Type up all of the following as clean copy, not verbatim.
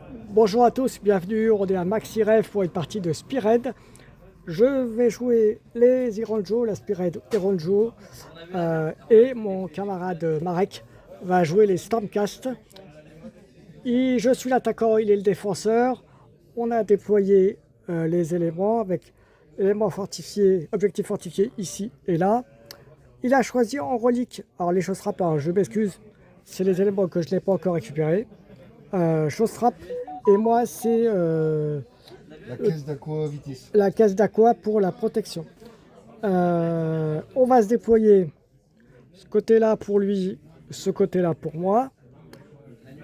Bonjour à tous, bienvenue, on est à Maxi Rêve pour une partie de Spearhead. Je vais jouer les Ironjo, la Spearhead Ironjo, et mon camarade Marek va jouer les Stormcast. Je suis l'attaquant, il est le défenseur. On a déployé les éléments avec éléments fortifiés, objectifs fortifiés ici et là. Il a choisi en relique, alors les choses frappent, je m'excuse, c'est les éléments que je n'ai pas encore récupérés. Chose frappe, et moi c'est La caisse d'Aqua Vitis. la caisse d'aqua pour la protection. On va se déployer ce côté-là pour lui, ce côté-là pour moi.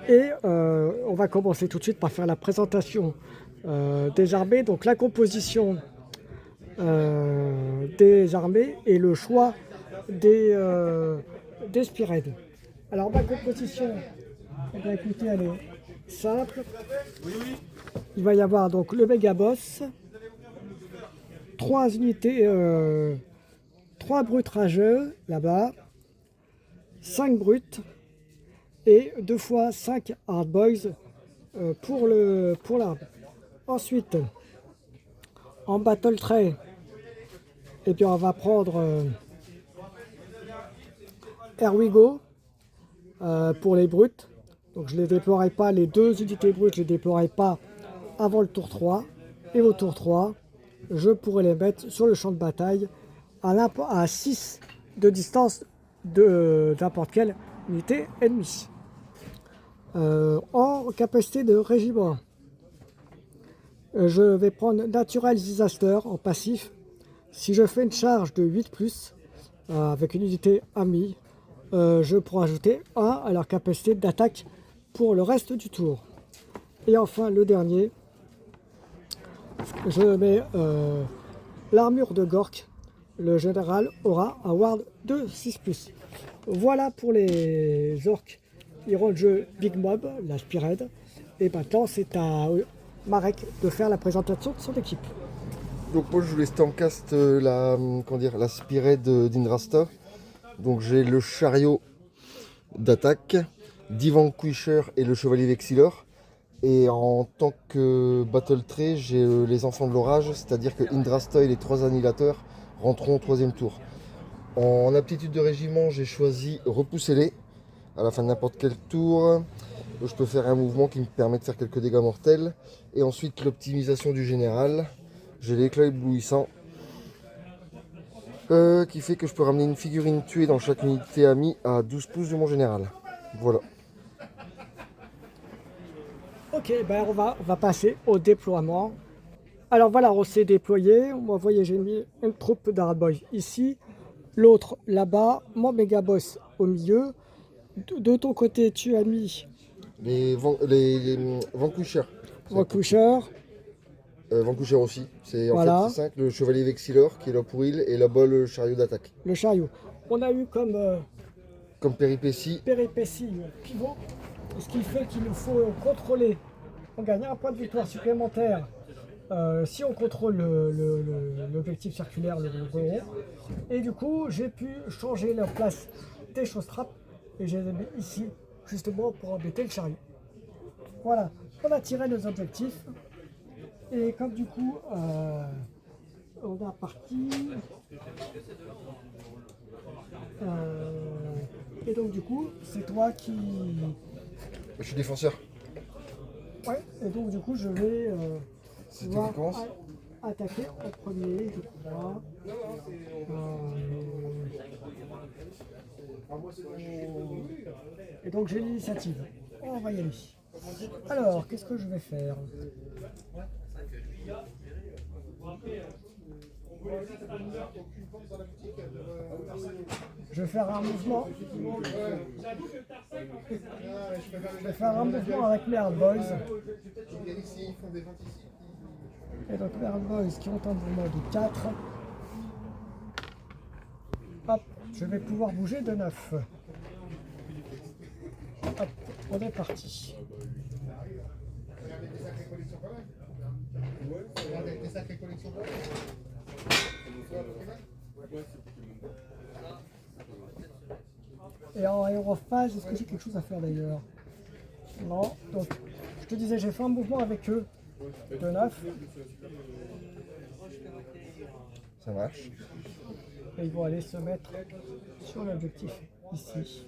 Et on va commencer tout de suite par faire la présentation des armées. Donc la composition des armées et le choix des Spearhead. Alors ma composition, eh bien, écoutez, elle est simple. Il va y avoir donc le méga boss, 3 unités, 3 brutes rageux là-bas, 5 brutes et 2 fois 5 hard boys pour l'arme. Ensuite, en battle tray, et puis on va prendre Here we go pour les brutes. Donc je ne les déploierai pas, les 2 unités brutes, je ne les déploierai pas avant le tour 3. Et au tour 3, je pourrais les mettre sur le champ de bataille à 6 de distance de n'importe quelle unité ennemie. En capacité de régiment, je vais prendre Natural Disaster en passif. Si je fais une charge de 8+, avec une unité amie, je pourrai ajouter 1 à leur capacité d'attaque pour le reste du tour. Et enfin, le dernier, je mets l'armure de Gork. Le général aura un ward de 6+. Voilà pour les orques Ironjo Big Mob, la Spearhead. Et maintenant, c'est à Marek de faire la présentation de son équipe. Donc moi je voulais Stormcast la Spearhead d'Indrasta. Donc j'ai le chariot d'attaque, Vanquisher et le chevalier Vexilor. Et en tant que battle tray, j'ai les enfants de l'orage, c'est-à-dire que Indrasta et les 3 annihilateurs rentreront au 3e tour. En aptitude de régiment, j'ai choisi Repoussez-les à la fin de n'importe quel tour. Je peux faire un mouvement qui me permet de faire quelques dégâts mortels. Et ensuite l'optimisation du général. J'ai l'éclat éblouissant qui fait que je peux ramener une figurine tuée dans chaque unité amie à 12 pouces de mon général. Voilà. Ok, ben on va passer au déploiement. Alors voilà, on s'est déployé. Vous voyez, j'ai mis une troupe d'Hardboy ici, l'autre là-bas, mon méga boss au milieu. De ton côté, tu as mis Les Vanquisher. Vanquisher, Vanquisher aussi. C'est en fait voilà, c'est 5, le chevalier Vexilor qui est là pour il et là-bas le chariot d'attaque. le chariot. On a eu comme Comme péripétie, péripétie pivot, ce qui fait qu'il nous faut contrôler. On gagne un point de victoire supplémentaire si on contrôle l'objectif circulaire, le rond. Et du coup, j'ai pu changer la place des choses trappes et je les ai mis ici, justement pour embêter le chariot. Voilà, on a tiré nos objectifs. Et comme du coup, on a parti. Et donc du coup, c'est toi qui. je suis défenseur. Ouais, et donc du coup, je vais C'est toi qui commence. attaquer en premier, je crois. Et donc j'ai l'initiative. On va y aller. Alors, qu'est-ce que je vais faire? Je vais faire un mouvement. Je vais faire un mouvement avec mes Hard Boys. Et donc mes Hard Boys qui ont un mouvement de 4. Hop, je vais pouvoir bouger de 9. Hop, on est parti. Et en aérophase, est-ce que j'ai quelque chose à faire d'ailleurs? Non, donc Je te disais, j'ai fait un mouvement avec eux de 9 Ça marche. et ils vont aller se mettre sur l'objectif ici.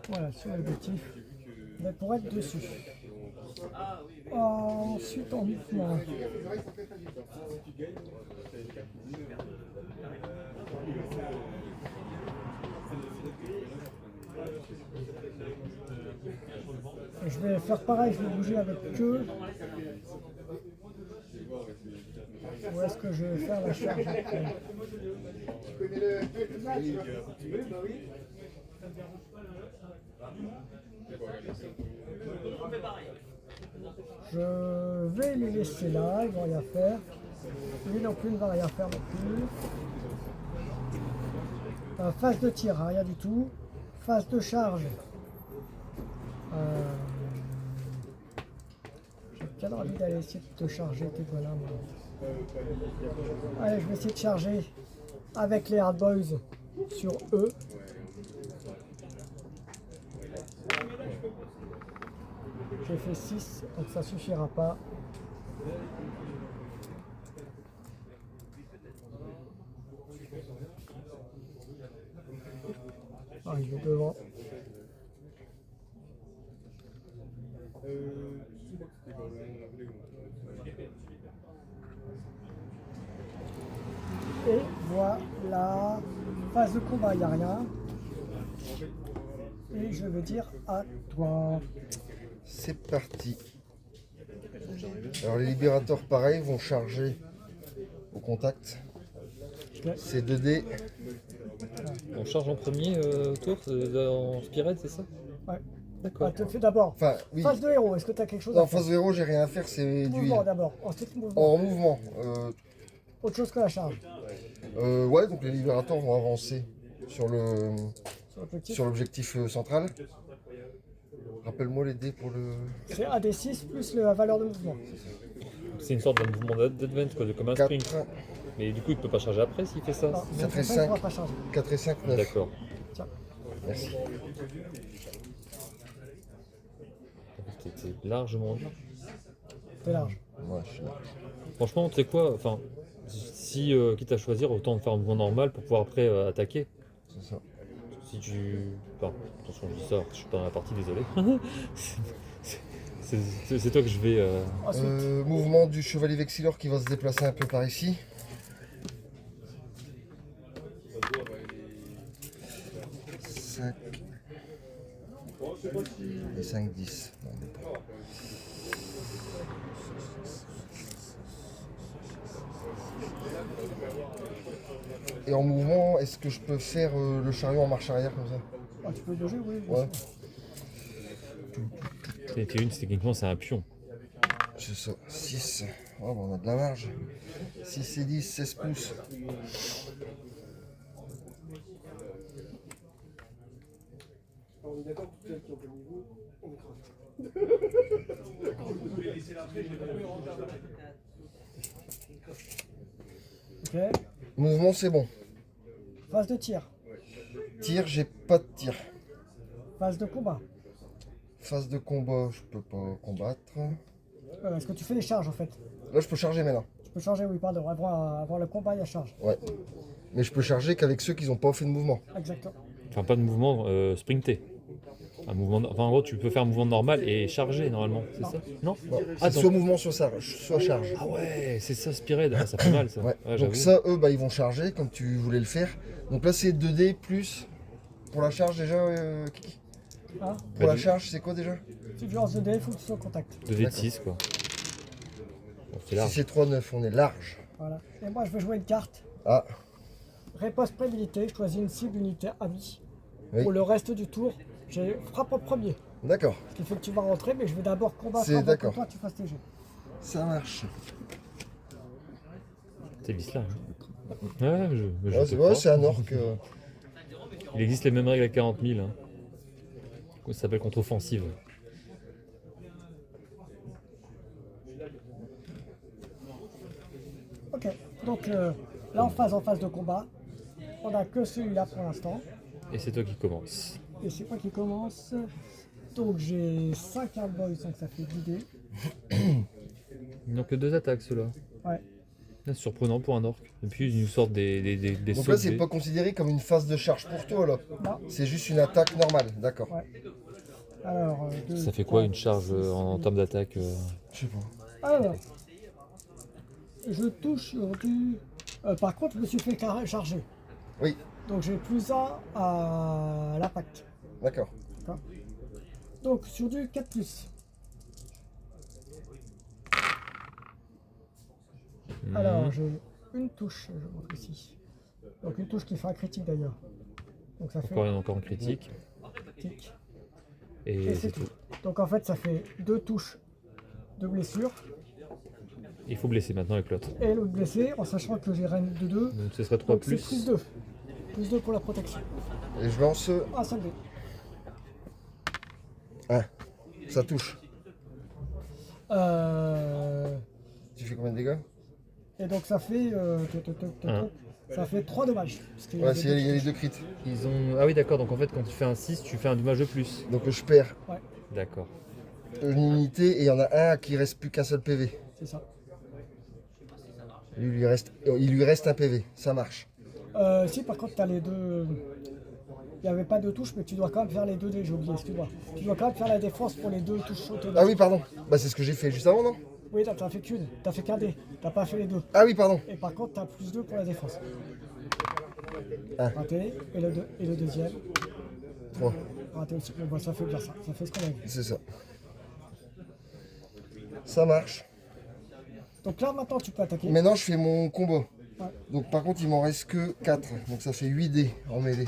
Voilà, sur l'objectif, mais pour être dessus. Ensuite, en mouvement. Je vais faire pareil, je vais bouger avec eux. Où est-ce que je vais faire la charge après? Je vais les laisser là, ils vont rien faire. Lui non plus ne va rien faire non plus. Phase de tir, hein, rien du tout. Phase de charge. J'ai bien envie d'aller essayer de te charger tes bonhommes. Allez, je vais essayer de charger avec les Hard Boys sur eux. J'ai fait 6, donc ça suffira pas. Ah, il est devant. Et voilà, phase de combat, il n'y a rien. Et je vais dire à toi. C'est parti. Alors les libérateurs pareil vont charger au contact. C'est 2D. On charge en premier tour en Spirit, c'est ça? Ouais. D'accord. Te fais d'abord. Enfin, oui. Phase de héros, est-ce que tu as quelque chose Non, à faire? phase 0, j'ai rien à faire, c'est du Mouvement heal. d'abord, ensuite mouvement. En mouvement. Autre chose que la charge. Ouais, donc les libérateurs vont avancer sur Sur sur l'objectif central. Rappelle-moi les dés pour le... C'est AD6 plus la valeur de mouvement. C'est une sorte de mouvement d'advance, quoi, comme un 4, sprint. Mais du coup, il peut pas charger après s'il fait ça. Non, mais 4 et ça, il ne pourra 5. pas charger. 4 et 5, 9. D'accord. Tiens, Merci. C'était largement bien. t'es large. Ouais, je suis large. Franchement, tu sais quoi, enfin, si quitte à choisir, autant faire un mouvement normal pour pouvoir après attaquer. C'est ça. Si tu. Enfin, attention, je dis ça, je suis pas dans la partie, désolé. C'est toi que je vais. Ensuite, Mouvement du chevalier vexilleur qui va se déplacer un peu par ici. Et 5, 10. Non, mais pas. Et en mouvement, est-ce que je peux faire le chariot en marche arrière comme ça? tu peux bouger, oui. bien Ouais, sûr. T1, techniquement, c'est un pion. c'est ça. 6. Oh, bah, on a de la marge. 6 et 10, 16 pouces. On est d'accord, toutes celles qui ont le niveau, on écrase. Ok, Mouvement, c'est bon. phase de tir, Tir, j'ai pas de tir. phase de combat. Phase de combat, je peux pas combattre. Est-ce que tu fais les charges en fait? Là, je peux charger maintenant. Tu peux charger, oui, pardon, avant le combat, il y a charge. Ouais. Mais je peux charger qu'avec ceux qui n'ont pas fait de mouvement. Exactement. Enfin, pas de mouvement sprinté. Un mouvement, enfin, en gros, tu peux faire un mouvement normal et charger normalement, c'est ça? Non? Non, Ah, c'est donc- soit mouvement, soit charge. Ah ouais, c'est ça, Spired. Ah, ça fait mal ça. Ouais. Ouais, Donc j'avoue. ça, eux, bah, ils vont charger comme tu voulais le faire. Donc là, c'est 2D plus... Pour la charge déjà, Kiki. Hein? Pour Bah, la du- charge, c'est quoi déjà? Tu lances 2D, il faut que tu sois en contact. 2v de 6 quoi. Bon, c'est Si large. c'est 3-9, on est large. Voilà. Et moi, je vais jouer une carte. Ah, Réposte préhabilité, je choisis une cible unité amie. oui. Pour le reste du tour, j'ai frappe en premier. D'accord, Ce qui fait que tu vas rentrer, mais je vais d'abord combattre C'est avant que d'accord. toi tu fasses tes jets. ça marche. C'est Visla. Hein. Ouais, je Ouais, te c'est crois. un orc. Il existe les mêmes règles à 40 000. Hein. Ça s'appelle contre-offensive. Ok, donc là en phase de combat, on n'a que celui-là pour l'instant. Et c'est toi qui commences. Et c'est moi qui commence. Donc j'ai 5 hard boys, donc ça fait 10 dés. Ils n'ont que 2 attaques, ceux-là. Ouais. C'est surprenant pour un orc. Et puis ils nous sortent des Donc sauts là, de c'est dés. pas considéré comme une phase de charge pour toi, là. Non. C'est juste une attaque normale, d'accord. Ouais. Alors, Ça fait quoi une charge en termes d'attaque Je sais pas. Alors, je touche sur du... par contre, je me suis fait charger. Oui, Donc j'ai plus 1 à l'impact. d'accord. D'accord. Donc sur du 4+. Alors j'ai une touche, je montre ici. Donc une touche qui fait un critique d'ailleurs. Donc ça fait Encore un critique. critique. Et c'est tout. Donc en fait ça fait 2 touches de blessure. Il faut blesser maintenant avec l'autre. Et l'autre blessé, en sachant que j'ai reine de 2. Donc ce serait 3 Donc c'est plus 2. Plus 2 pour la protection. Et je lance Un seul dé. 1. Ça touche. Euh, Tu fais combien de dégâts? Et donc ça fait... Un. ça fait 3 dommages. Parce qu'il y a Ouais, des il y a deux les qui 2 crits. Ils ont... Ah oui d'accord, donc en fait quand tu fais un 6, tu fais un dommage de plus. Donc je perds touchent. Ouais, D'accord. une unité et il y en a un à qui reste plus qu'un seul PV. c'est ça. Il lui reste un PV, ça marche. Si par contre tu as les deux... Il n'y avait pas de touches, mais tu dois quand même faire les 2 dés, j'ai oublié, excuse-moi. Tu dois quand même faire la défense pour les 2 touches automatiques. Ah oui, pardon. Bah c'est ce que j'ai fait juste avant, non? Oui, t'as fait qu'une, t'as fait qu'un dé, t'as pas fait les 2. Ah oui, pardon. Et par contre, t'as plus 2 pour la défense. Un. Raté, et le deuxième, 3. raté aussi. Bon, bah, ça fait bien ça, ça fait ce qu'on a vu. C'est ça. Ça marche. Donc là, maintenant, tu peux attaquer. Maintenant, je fais mon combo. Ouais. Donc par contre, il m'en reste que 4. Donc ça fait 8 dés en mêlée.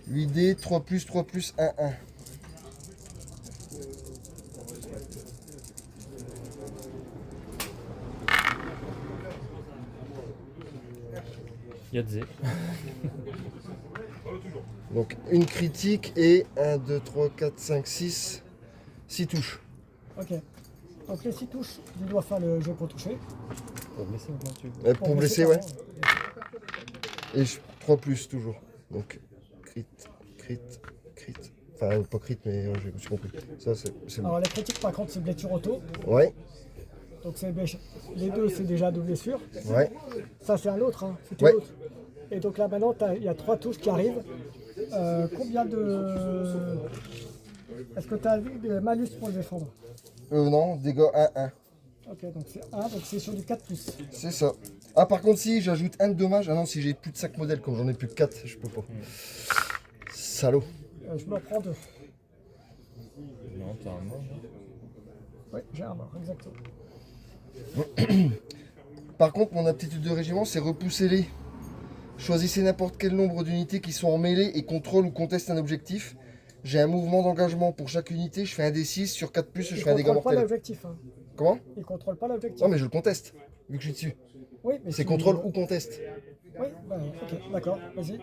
8 dés, 3 plus, 3 plus, 1, 1. Yadze. Donc une critique et 1, 2, 3, 4, 5, 6. 6 touches. Ok. Donc les 6 touches, tu dois faire le jeu pour toucher. Pour blesser maintenant tu... Pour blesser, ouais. pardon. Et 3 plus toujours. Donc crit, crit, crit. Enfin, pas crit, mais ouais, j'ai compris. Ça, c'est bon. Alors les critiques, par contre, c'est blessure auto. Ouais, Donc les 2, c'est déjà 2 blessures. ouais. Ça, c'est un autre, hein. C'était Ouais. l'autre. Et donc là, maintenant, il y a 3 touches qui arrivent. Combien de... Est-ce que tu as des malus pour le défendre? Non, dégâts 1, 1. Ok, donc c'est 1, donc c'est sur du 4+. C'est ça. Ah, par contre, si j'ajoute 1 de dommage, ah non, si j'ai plus de 5 modèles, comme j'en ai plus que 4, je peux pas. Salaud. Je me prends 2. Non, t'as un mort. Oui, j'ai un mort, exactement. Par contre, mon aptitude de régiment, c'est repoussez-les. Choisissez n'importe quel nombre d'unités qui sont en mêlée et contrôlent ou contestent un objectif. J'ai un mouvement d'engagement pour chaque unité, je fais un D6, sur 4+, je Il fais un dégât contrôle pas mortel. l'objectif. Hein. Comment? Il contrôle pas l'objectif. Non, mais je le conteste, vu que je suis dessus. Oui, mais C'est si- contrôle ou conteste. Oui, bah, ok, d'accord, vas-y.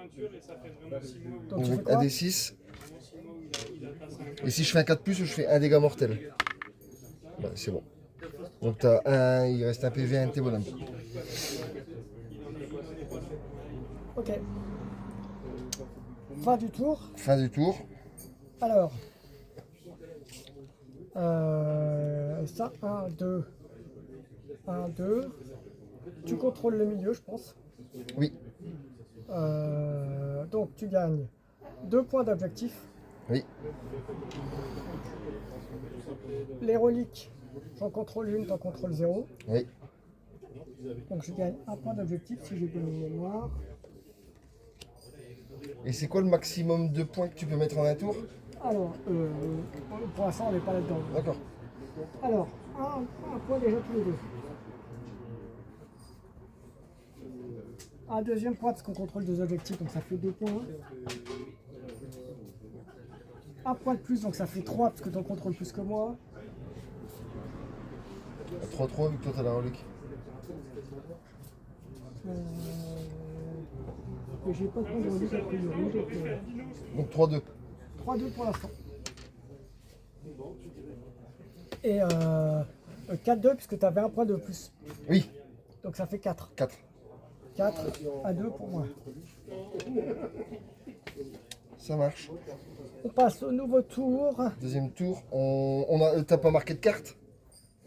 Donc tu fais Donc quoi? un D6. Et si je fais un 4+, je fais un dégât mortel. Bah, c'est bon. Donc t'as un, il reste un PV, un de tes bonhommes. Ok. Fin du tour. Fin du tour. Alors. Ça, 1, 2. 1, 2. Tu contrôles le milieu, je pense. Oui, Donc tu gagnes 2 points d'objectif. oui. Les reliques, j'en contrôle une, t'en contrôles 0. Oui. Donc je gagne 1 point d'objectif si j'ai bien mémoire. Et c'est quoi le maximum de points que tu peux mettre en un tour? Alors, pour l'instant on n'est pas là-dedans. D'accord. Alors, un point déjà tous les deux. Un deuxième point parce qu'on contrôle 2 objectifs, donc ça fait 2 points. Un point de plus, donc ça fait 3 parce que tu en contrôles plus que moi. 3-3 vu que toi t'as la relique. Et j'ai pas de point de relique a priori, donc Donc 3-2. 3-2 pour l'instant. Et 4-2 puisque tu avais un point de plus. Oui, Donc ça fait 4. 4. 4 à 2 pour moi. Ça marche. On passe au nouveau tour. Deuxième tour. T'as pas marqué de carte?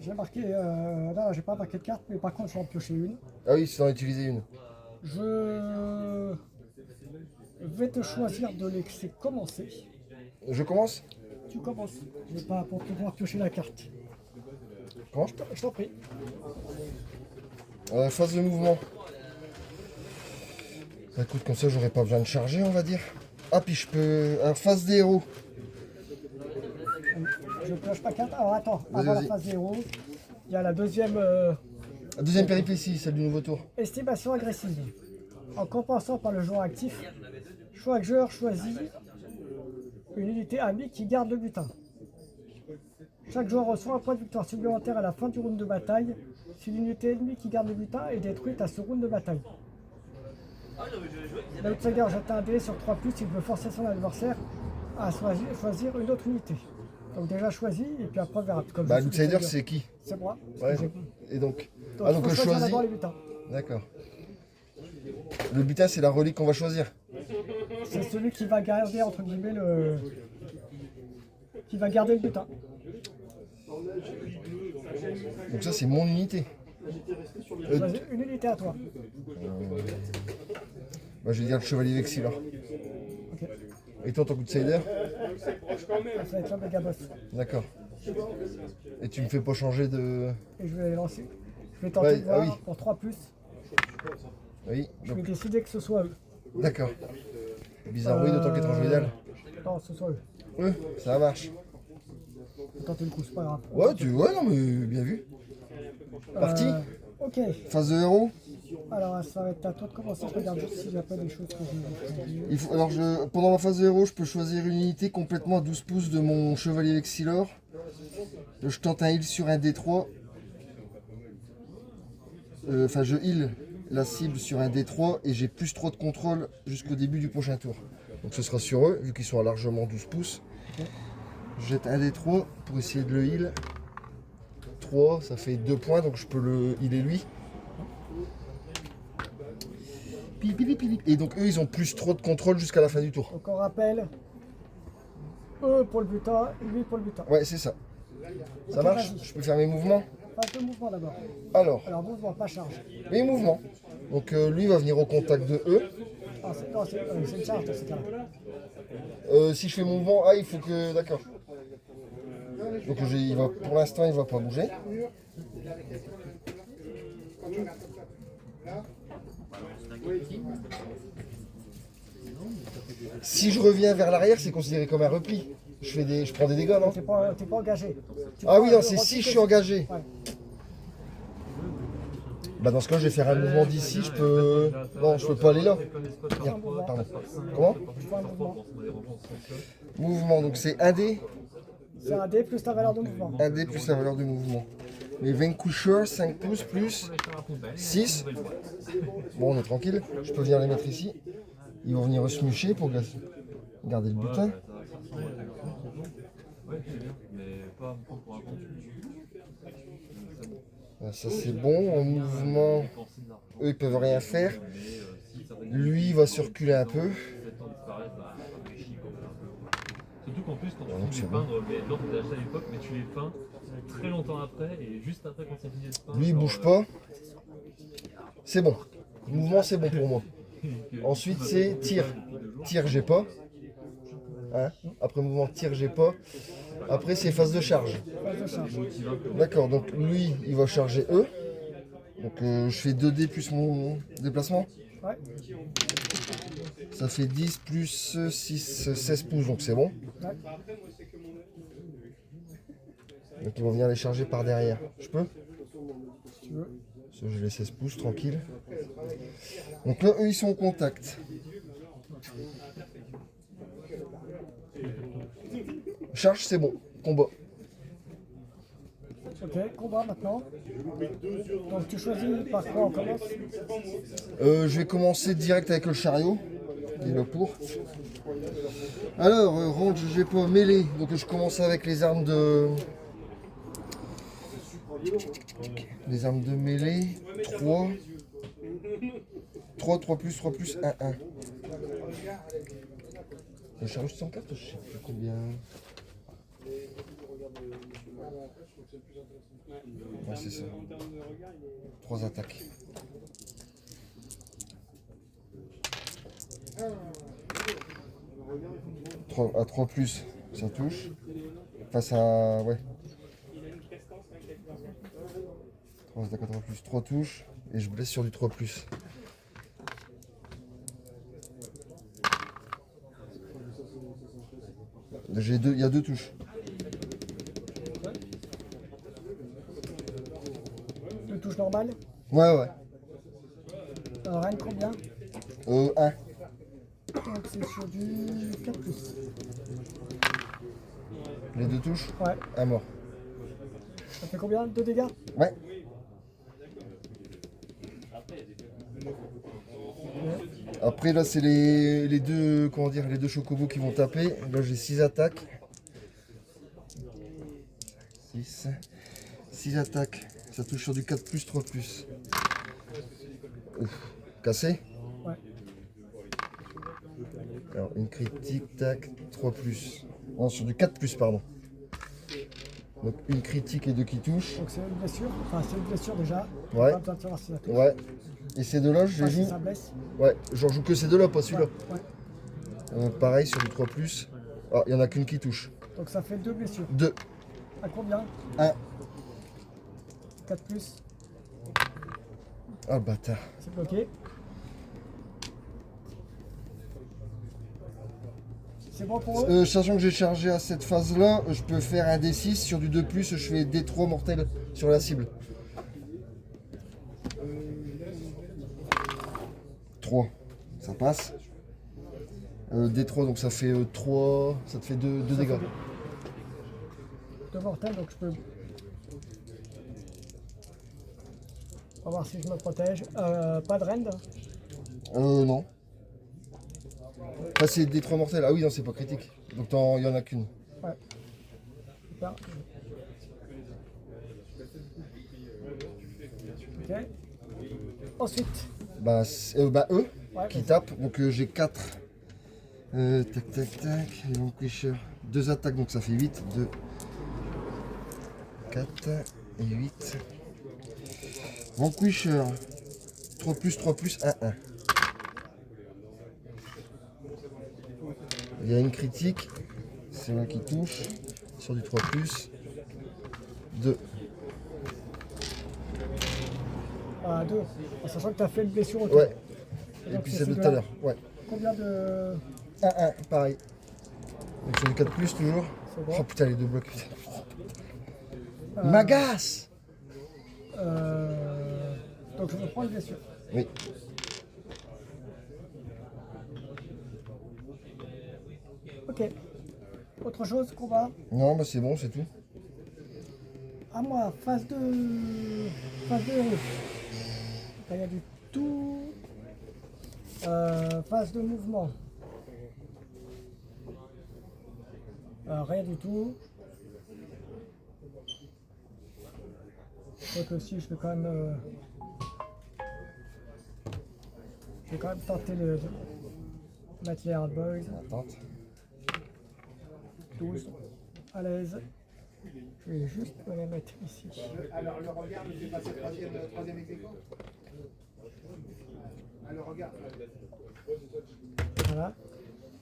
J'ai marqué. Non, j'ai pas marqué de carte, mais par contre, je vais en piocher une. Ah oui, c'est d'en utiliser une. Je vais te choisir de laisser commencer. Je commence? Tu commences. Je vais pas pour pouvoir piocher la carte. Comment? Je t'en prie. Phase de mouvement. Bah, écoute, comme ça, j'aurais pas besoin de charger, on va dire. Ah, puis je peux. Alors, phase des héros. Je pioche pas carte. Alors attends, Vas-y, avant la vas-y. phase 0, il y a la deuxième La deuxième péripétie, celle du nouveau tour. estimation agressive. En compensant par le joueur actif, chaque joueur choisit une unité amie qui garde le butin. Chaque joueur reçoit un point de victoire supplémentaire à la fin du round de bataille si l'unité ennemie qui garde le butin est détruite à ce round de bataille. L'outsider jette un dé sur 3+, il peut forcer son adversaire à choisir une autre unité. Donc déjà choisi, et puis après on verra. Comme Bah, je suis l'outsider, outsider. c'est qui? C'est moi. Ouais. J'ai- Et donc. Donc, Ah, il donc faut je choisir choisis. d'abord les butins. D'accord. Le butin, c'est la relique qu'on va choisir. C'est celui qui va garder entre guillemets le. Qui va garder le butin. Donc, ça, c'est mon unité. Choisis une unité à toi. Bah, je vais dire le chevalier Vexilor. Ok. Et toi, ton coup de outsider? Ça va être un méga boss. D'accord. Et tu me fais pas changer de. Et je vais lancer. Je vais tenter Ouais, de voir ah oui. pour 3+. Oui, Je vais donc. décider que ce soit eux. D'accord. Bizarre, oui, d'autant qu'être en jeu Non, ce soit eux. Oui, ça marche. Je vais tenter le coup, c'est pas grave. Ouais, non, mais bien vu. Parti. Ok. Phase de héros. Alors ça va être à toi de commencer. Je regarde juste s'il n'y a pas des choses que j'ai. Alors, pendant ma phase de héros, je peux choisir une unité complètement à 12 pouces de mon chevalier Vexilor. Je tente un heal sur un D3. Enfin, je heal la cible sur un D3 et j'ai plus 3 de contrôle jusqu'au début du prochain tour. Donc ce sera sur eux, vu qu'ils sont à largement 12 pouces. Je jette un D3 pour essayer de le heal. 3, ça fait 2 points, donc je peux le healer lui. Et donc eux, ils ont plus 3 de contrôle jusqu'à la fin du tour. Donc on rappelle. Eux pour le butin, lui pour le butin. Ouais, c'est ça. Ça Ok, marche? vas-y. Je peux faire mes mouvements? Phase de mouvement d'abord. Alors, Alors mouvement, pas charge. mes mouvements. Donc lui va venir au contact de eux. Ah, non, c'est une charge dans ce cas-là. Si je fais mon mouvement, il faut que... D'accord. Donc pour l'instant, il va pas bouger. Si je reviens vers l'arrière, c'est considéré comme un repli. Je prends des dégâts, non? T'es pas engagé. Tu Ah prends oui, un non, jeu c'est rempli si je que- suis engagé. Ouais. Bah dans ce cas, je vais faire un mouvement d'ici, je peux... Non, je peux pas aller là. Regarde, pardon. Comment? Tu fais un mouvement. Mouvement, donc c'est 1D, C'est un dé plus ta valeur de mouvement. 1D plus la valeur de mouvement. Les Vanquisher, 5 pouces plus 6. Bon, on est tranquille. Je peux venir les mettre ici. Ils vont venir se mucher pour garder le butin. Ah, ça c'est bon. En mouvement, eux ils peuvent rien faire. Lui il va se reculer un peu. Surtout qu'en plus, quand Ouais, tu c'est fais bon. peindre lors de l'achat à l'époque, mais tu les peins très longtemps après, et juste après quand c'est fini de peindre. Lui il bouge pas. C'est bon. Mouvement c'est bon pour moi. Ensuite c'est tir. Tir j'ai pas. Hein? Après mouvement tir j'ai pas. Après c'est phase de charge. Phase de charge. D'accord, donc lui il va charger eux. Donc je fais 2D plus mon déplacement. Ouais. Ça fait 10 plus 6, 16 pouces, donc c'est bon. Ouais. Donc ils vont venir les charger par derrière. Je peux? Si tu veux. Ça, j'ai les 16 pouces, tranquille. Donc là, eux, ils sont au contact. Charge, c'est bon. Combat. Ok, combat maintenant. Donc tu choisis par quoi on commence. Je vais commencer direct avec le chariot. Il est là pour. Alors, range, j'ai pas mêlé. Donc je commence avec les armes Les armes de mêlée, 3. 3, 3 plus, 1, 1. Le chariot sans carte, je sais plus combien. Ouais, c'est ça. 3 attaques. À 3 plus, ça touche. Face à. Ouais. 3 attaques à 3 plus, 3 touches. Et je blesse sur du 3 plus. Il y a 2 touches. Deux touches normales. Ouais, ouais. Reine combien? 1. Donc c'est sur du 4 plus. Les 2 touches? Ouais. 1 mort. Ça fait combien? 2 dégâts? Ouais. Après là c'est les deux, comment dire, les deux chocobos qui vont taper. Là j'ai 6 attaques. 6 attaques. Ça touche sur du 4 plus, 3 plus. Ouf. Cassé? Ouais. Alors une critique, tac, 3 plus. Non, sur du 4 plus, pardon. Donc une critique et 2 qui touchent. Donc c'est une blessure. Enfin c'est une blessure déjà. Ouais. Pas besoin de savoir si ça touche. Ouais. Et ces deux là je les Enfin, si joue. ça blesse. Ouais, j'en joue que ces deux là, pas celui-là. Ouais. Pareil sur du 3 plus. Ah, il y en a qu'une qui touche. Donc ça fait 2 blessures. 2. À combien? 1. 4 plus. Ah le bâtard. C'est bloqué. C'est bon pour eux? Sachant que j'ai chargé à cette phase là, je peux faire un D6 sur du 2 plus, je fais D3 mortel sur la cible. 3, ça passe. D3 donc ça fait 3, ça te fait 2 dégâts. 2 mortels donc je peux. On va voir si je me protège. Pas de rend. Non. Ah c'est D3 mortel, ah oui non c'est pas critique. Donc il y en a qu'une. Ouais. Super. Ok. Ensuite. Bah, eux Ouais, qui vas-y. tapent, donc j'ai 4. Tac tac tac, et donc Wisher. 2 attaques donc ça fait 8. 2, 4 et 8. Vanquisher, 3 plus, 1, 1. Il y a une critique, c'est là qui touche, sur du 3 plus, 2. À 2. En sachant que tu as fait une blessure autour. Ouais, et Donc puis c'est c'est ces de tout deux-là. à l'heure, ouais. Combien de. 1, 1, pareil. Donc sur du 4 plus toujours. C'est bon. Oh putain, les deux blocs, putain. Euh, M'agace. Donc je me prends une blessure. Oui. Ok. Autre chose, combat? Non, bah c'est bon, c'est tout. À moi, phase de. Phase de héros. Rien du tout. Phase de mouvement. Rien du tout. Donc aussi, je vais quand même. Je vais quand même tenter de mettre les Hard Boys. Attente. 12. À l'aise. Je vais juste me les mettre ici. Alors le regard, il fait passer troisième exécution. Alors regarde. Voilà.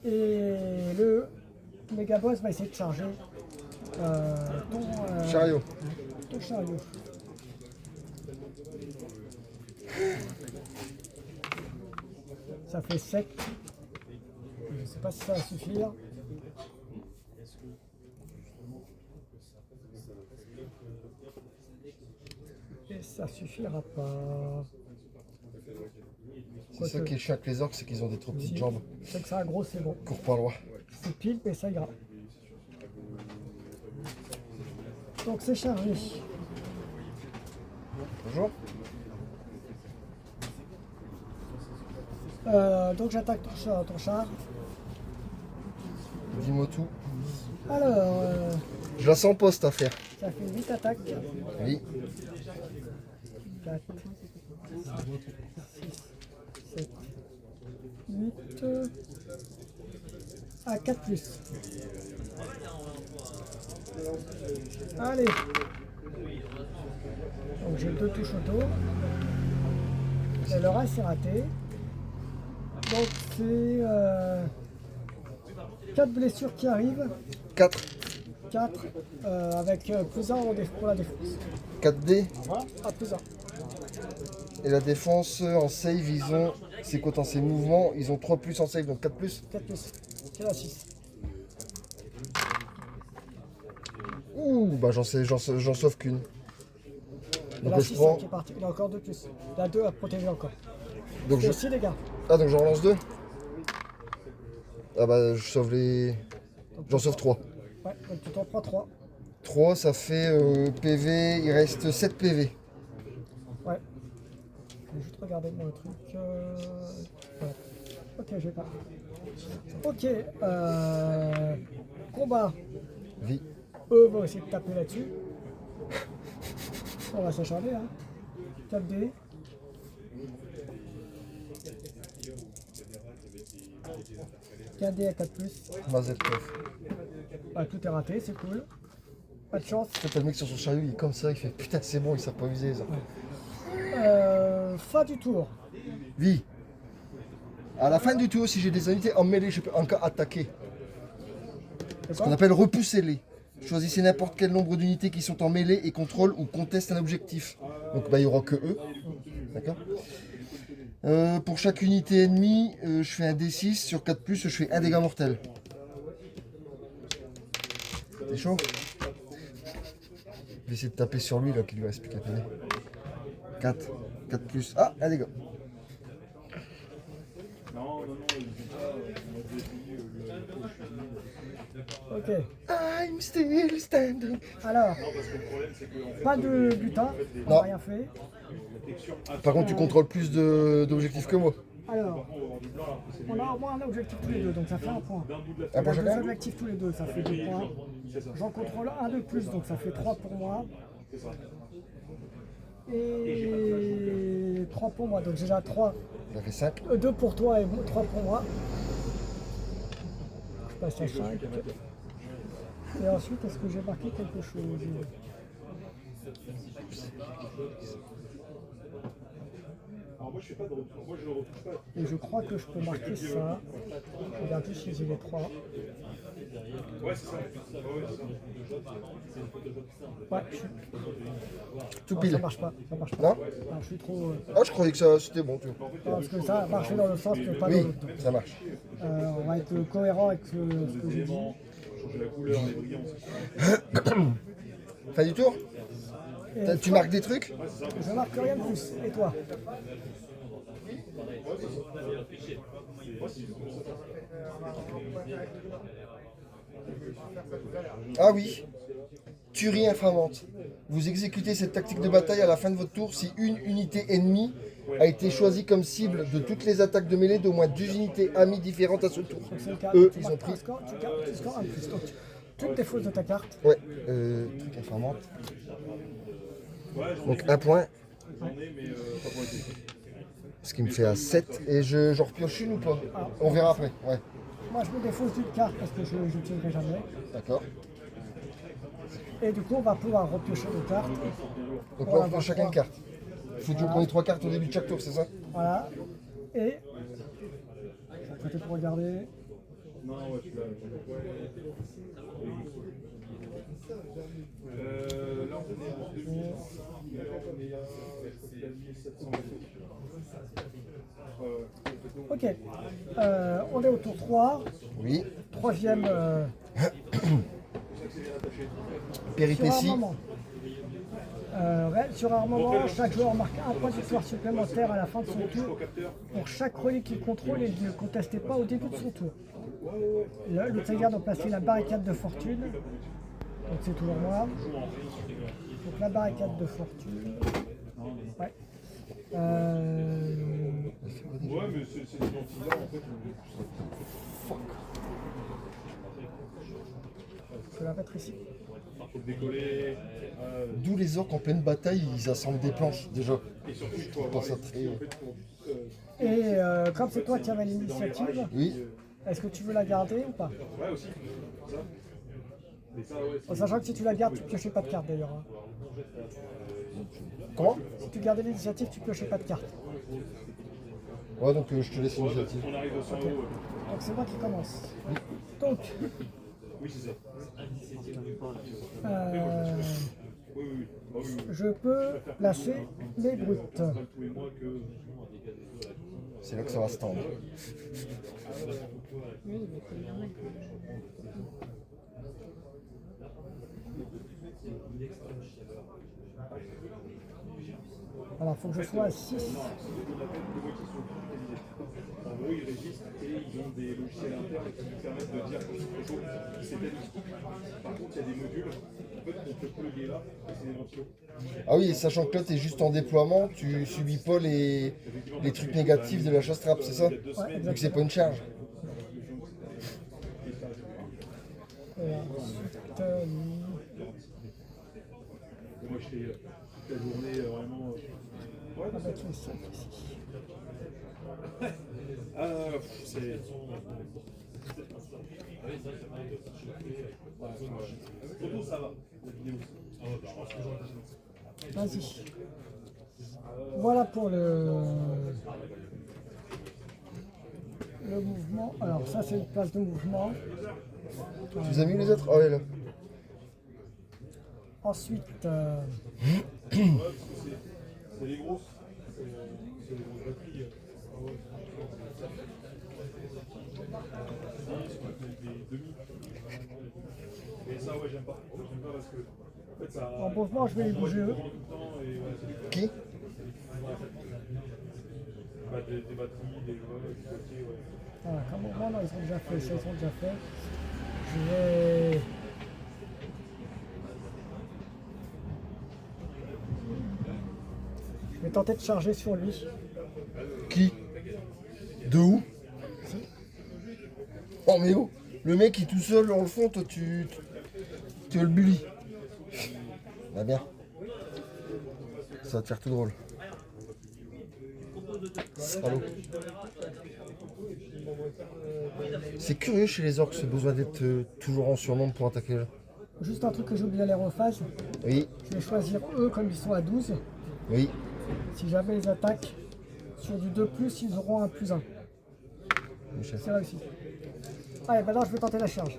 Et le méga boss va essayer de charger Chariot. ton chariot. Ça fait 7. Je ne sais pas si ça va suffire. Et ça suffira pas. C'est ça qui est chiant avec les orques, c'est qu'ils ont des trop petites Si. jambes. C'est que ça a gros, c'est bon. Cours pas loin. C'est pile, mais ça ira. Donc c'est chargé. Bonjour. Donc j'attaque ton char. Dis-moi tout. Alors, Je la sens pas cette affaire. Ça fait 8 attaques. Oui. 4, 6, 7, 8. Ah, 4 plus. Allez. Donc j'ai 2 touches auto. Et le reste c'est raté. Donc c'est 4 blessures qui arrivent. 4. 4 avec plus 1 pour la défense. 4D. Ah, plus 1. Et la défense en save, c'est quoi dans ces mouvements? Ils ont 3 plus en save, donc 4 plus. 4 plus. C'est la 6. Ouh, bah j'en sauve qu'une. Et Donc la je 6 prends. qui est parti. Il a encore 2 plus. Il a 2 à protéger encore. Donc C'est 6 dégâts. Ah, donc j'en relance 2. Ah bah je sauve les. J'en sauve 3. Ouais, donc tu t'en prends 3. 3, ça fait PV, il reste 7 PV. Ouais. Je vais juste regarder mon truc. Voilà. Ok, j'ai pas. Ok. Combat. Vie. Eux vont essayer de taper là-dessus. On va s'acharner, hein. 4D. KD à 4 plus. Mazel tov. Ah, tout est raté, c'est cool. Pas de chance. En fait, le mec sur son chariot, il est comme ça, il fait putain, c'est bon, il s'est pas visé ça. Fin du tour. Vie. À la fin du tour, si j'ai des unités en mêlée, je peux encore attaquer. C'est Ce qu'on quoi? appelle repousser-les. Choisissez n'importe quel nombre d'unités qui sont en mêlée et contrôlent ou contestent un objectif. Donc bah, il n'y aura que eux. D'accord. Pour chaque unité ennemie, je fais un D6. Sur 4+, je fais un dégât mortel. C'est chaud. Je vais essayer de taper sur lui là, qu'il lui reste plus qu'à peine. 4. 4+. Ah, un dégât. Ok. I'm still standing. Alors, pas de butin. On Non. n'a rien fait. Par contre, tu contrôles plus d'objectifs que moi. Alors, on a au moins un objectif tous les deux, donc ça fait un point. Un On point a deux chacun. objectifs tous les deux, ça fait 2 points. J'en contrôle un de plus, donc ça fait 3 pour moi. Et 3 pour moi, donc déjà 3. Ça fait 5. 2 pour toi et 3 pour moi. Je passe à 5. Et ensuite, est-ce que j'ai marqué quelque chose? Et je crois que je peux marquer ça. Je regarde juste si j'ai les 3. Ouais, Tout non, pile. ça marche pas. Ça marche pas. Non. Non, je suis trop. Ah, je croyais que ça c'était bon. Tu vois. Non, parce que ça a marché dans le sens que pas dans Oui, l'autre. ça marche. On va être cohérent avec ce que j'ai dit. Fin du tour. Et Tu toi, marques des trucs? je marque rien de plus. Et toi? Ah oui. Tuerie infamante. Vous exécutez cette tactique de bataille à la fin de votre tour si une unité ennemie a été choisie comme cible de toutes les attaques de mêlée d'au moins 2 unités amies différentes à ce tour. Donc c'est le cas. Eux, Tu ils ont marques pris. un score, tu scores un de plus. Donc toutes tes fautes de ta carte. Ouais, truc infamante. Donc un point. Ce qui me fait à 7. Et j'en repioche une ou pas? On verra après. Ouais, Moi je me défausse d'une carte parce que je n'utiliserai jamais. d'accord. Et du coup on va pouvoir repiocher nos cartes. Donc Pour là, on avoir prend chacun une 3. carte. Il faut toujours prendre 3 cartes au début de chaque tour, c'est ça? Voilà. Et. Peut-être pour regarder. Ok. On est au tour 3. Oui. Troisième. Péripétie. Sur armement, chaque joueur marque un point de victoire supplémentaire à la fin de son tour pour chaque relique qu'il contrôle et ne contestez pas au début de son tour. L'outsider doit placer la barricade de fortune. Donc c'est toujours moi. Donc la barricade de fortune. Ouais. Je vais la mettre ici. D'où les orques en pleine bataille, ils assemblent des planches déjà. Je trouve pas ça très... Et comme c'est toi qui avais l'initiative, Oui, est-ce que tu veux la garder ou pas? En sachant que si tu la gardes, tu ne piochais pas de carte d'ailleurs. Hein. comment? Si tu gardais l'initiative, tu piochais pas de carte. Ouais, donc je te laisse l'initiative. Donc c'est moi qui commence. Donc, je peux placer les brutes. C'est là que ça va se tendre. Alors, il faut que je sois à 6. En gros, ils résistent et ils ont des logiciels internes qui permettent de dire qu'il faut que c'est tel outil. Par contre, il y a des modules en fait, qu'on peut plugger là et c'est des ventilos. Ah oui, et sachant que là, tu es juste en déploiement, tu subis pas les trucs négatifs de la chasse trappe, c'est ça? Ouais, Vu que c'est exactement. pas une charge. Et ensuite, Et moi, je fais toute la journée vraiment. avec les 5 ici. C'est. Photo, ça va. Vas-y. Voilà pour le mouvement. Alors ça c'est une place de mouvement. Tu les as mis les autres? Ah ouais, là. Ensuite, C'est les grosses. C'est les grosses batteries. Des demi. Et ça, ouais, j'aime pas. J'aime pas parce que. En fait, ça. en mouvement, je vais les bouger eux. Qui? Des batteries, des boîtiers, ouais. Voilà, comme mouvement, non, ils sont déjà faits. Ça, ils sont déjà faits. Je vais tenter de charger sur lui. Qui? De où? Oh mais oh! Le mec il est tout seul dans le fond, toi tu veux le bully. Va bien. Ça va te faire tout drôle. Salaud. C'est curieux chez les orques ce besoin d'être toujours en surnombre pour attaquer là. Juste un truc que j'ai oublié à l'aérophage. Oui, Je vais choisir eux comme ils sont à 12. oui. Si jamais ils attaquent sur du 2+, ils auront un +1. Michel. C'est réussi. Allez, maintenant je vais tenter la charge.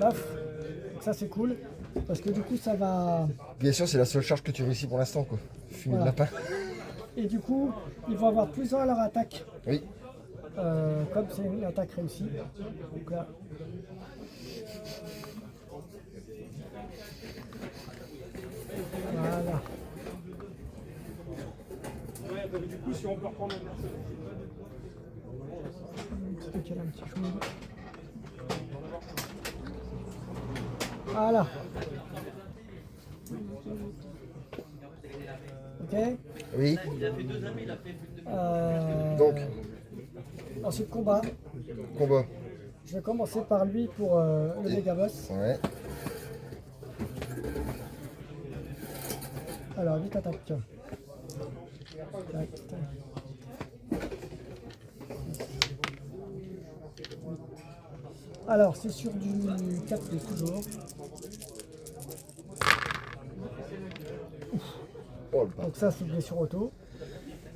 9. Ça c'est cool. Parce que du coup ça va... Bien sûr, c'est la seule charge que tu réussis pour l'instant quoi. Fumer Voilà. le lapin. Et du coup, ils vont avoir +1 à leur attaque. Oui. Comme c'est une attaque réussie. Donc là... Voilà. Du coup, si on peut reprendre C'était quel un petit chou. Voilà. Ok. Oui. Euh, Donc, Ensuite combat. combat. Je vais commencer par lui pour le méga boss. Ouais. Alors vite attaque. Tac. Alors c'est sur du 4+, toujours. Oh le bâtard. Donc ça c'est une blessure auto.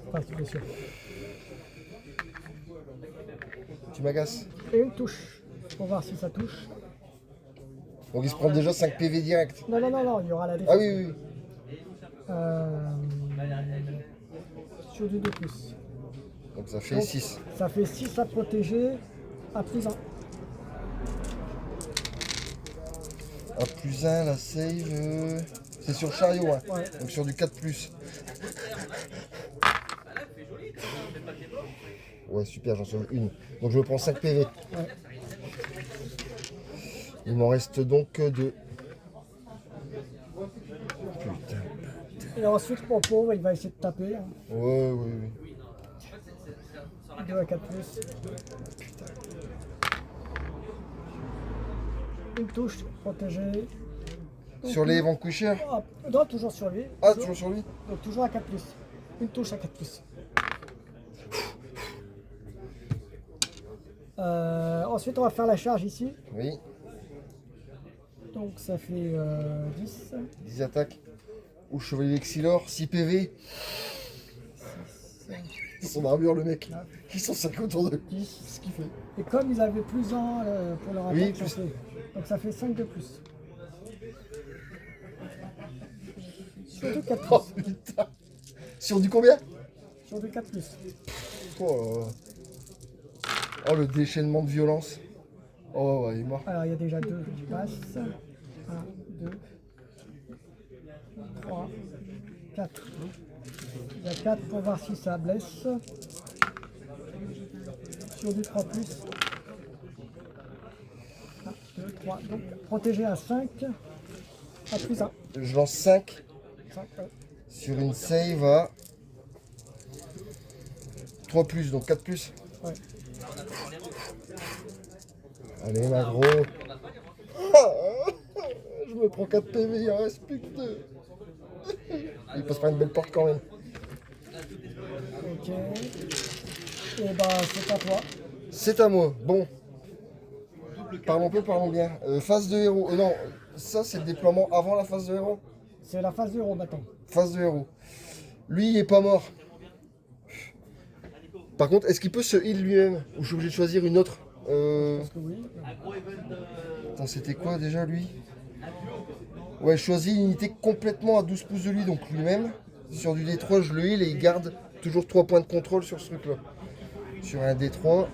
Enfin c'est une blessure. Tu m'agaces. Et une touche. Pour voir si ça touche. Donc il se prend déjà 5 PV direct. Non, non, non, non, il y aura la défense. Ah oui, oui, oui. Sur du 2+. Donc ça fait Donc, 6. Ça fait 6 à protéger à +1. A +1, la save. C'est sur chariot, hein. Ouais. Donc sur du 4+. Ouais, super, j'en sauve une. Donc je me prends 5 PV. Ouais. Il m'en reste donc 2. Putain. Et ensuite, mon pauvre, il va essayer de taper. Hein. Ouais, oui, oui. 2 à 4+. Une touche protégée. Donc, Sur les Vanquisher. Ah, non, toujours sur lui. Ah, toujours sur lui. Donc toujours à 4+. Une touche à 4+. Ensuite, on va faire la charge ici. Oui, Donc ça fait 10. 10 attaques. Ou Chevalier Vexilor, 6 PV. Son armure, le mec. Ils sont 5 autour de lui. C'est ce qu'il fait. Et comme ils avaient plus 1 pour leur Oui, attaque, plus. donc ça fait 5 de plus. Sur du 4+. Oh putain. Sur du combien? Sur du 4+. Oh, le déchaînement de violence. Oh, ouais, il est mort. Alors il y a déjà 2 qui passent. 1, 2, 3, 4. Il y a 4 pour voir si ça blesse. Sur du 3+. 1, 2, 3. Donc protégé à 5. À plus 1. Je lance 5 5, ouais. sur une save à 3+, donc 4+. Ouais. Allez, ma gros. Je me prends 4 PV, il en reste plus que 2. Il passe par une belle porte quand même. Ok. Et bah c'est à toi. C'est à moi. Bon. Parlons peu, parlons bien. Phase de héros. Non, ça c'est le déploiement avant la phase de héros. C'est la phase de héros maintenant. Phase de héros. Lui, il est pas mort. Par contre, est-ce qu'il peut se heal lui-même? Ou je suis obligé de choisir une autre Parce que oui. Attends, c'était quoi déjà lui? Ouais, choisis une unité complètement à 12 pouces de lui, donc lui-même. Sur du D3, je le heal et il garde toujours 3 points de contrôle sur ce truc-là. Sur un D3.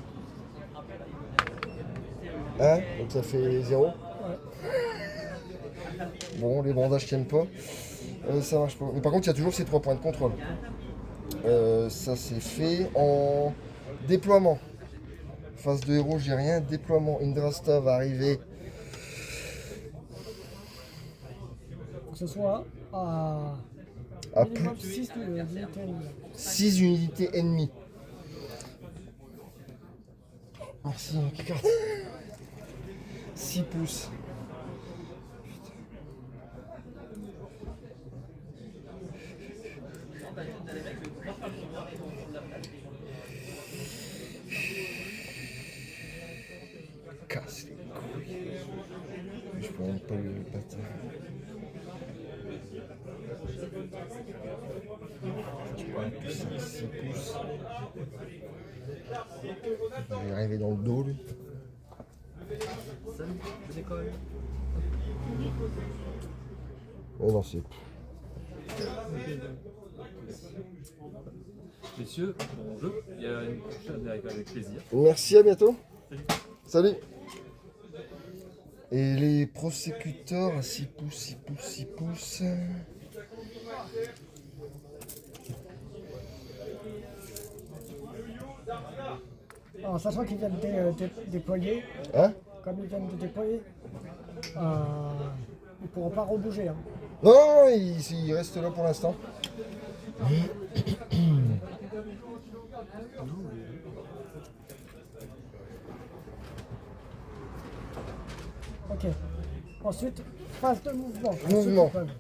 1, donc ça fait 0. Bon, les bandages tiennent pas. Ça marche pas. Mais par contre, il y a toujours ces 3 points de contrôle. Ça c'est fait en déploiement. Phase de héros, j'ai rien. Déploiement. Indrasta va arriver. Faut que ce soit à À minimum plus 6 unités. 6 unités ennemies. Merci, Kika. 6 pouces. Casse les couilles. Je peux même pas le battre. Je peux plus 5, 6 pouces. Il est arrivé dans le dos lui. Oh non, c'est. Messieurs, bon jeu. Il y a une prochaine avec plaisir. Merci, à bientôt. Salut. Et les prosécuteurs à 6 pouces, 6 pouces, 6 pouces. Alors, sachant qu'ils viennent déployer, Hein? comme ils viennent de déployer, ils ne pourront pas rebouger. Hein. Non, non, non, il reste là pour l'instant. Ok. Ensuite, phase de mouvement. Mouvement. Ceux qui peuvent.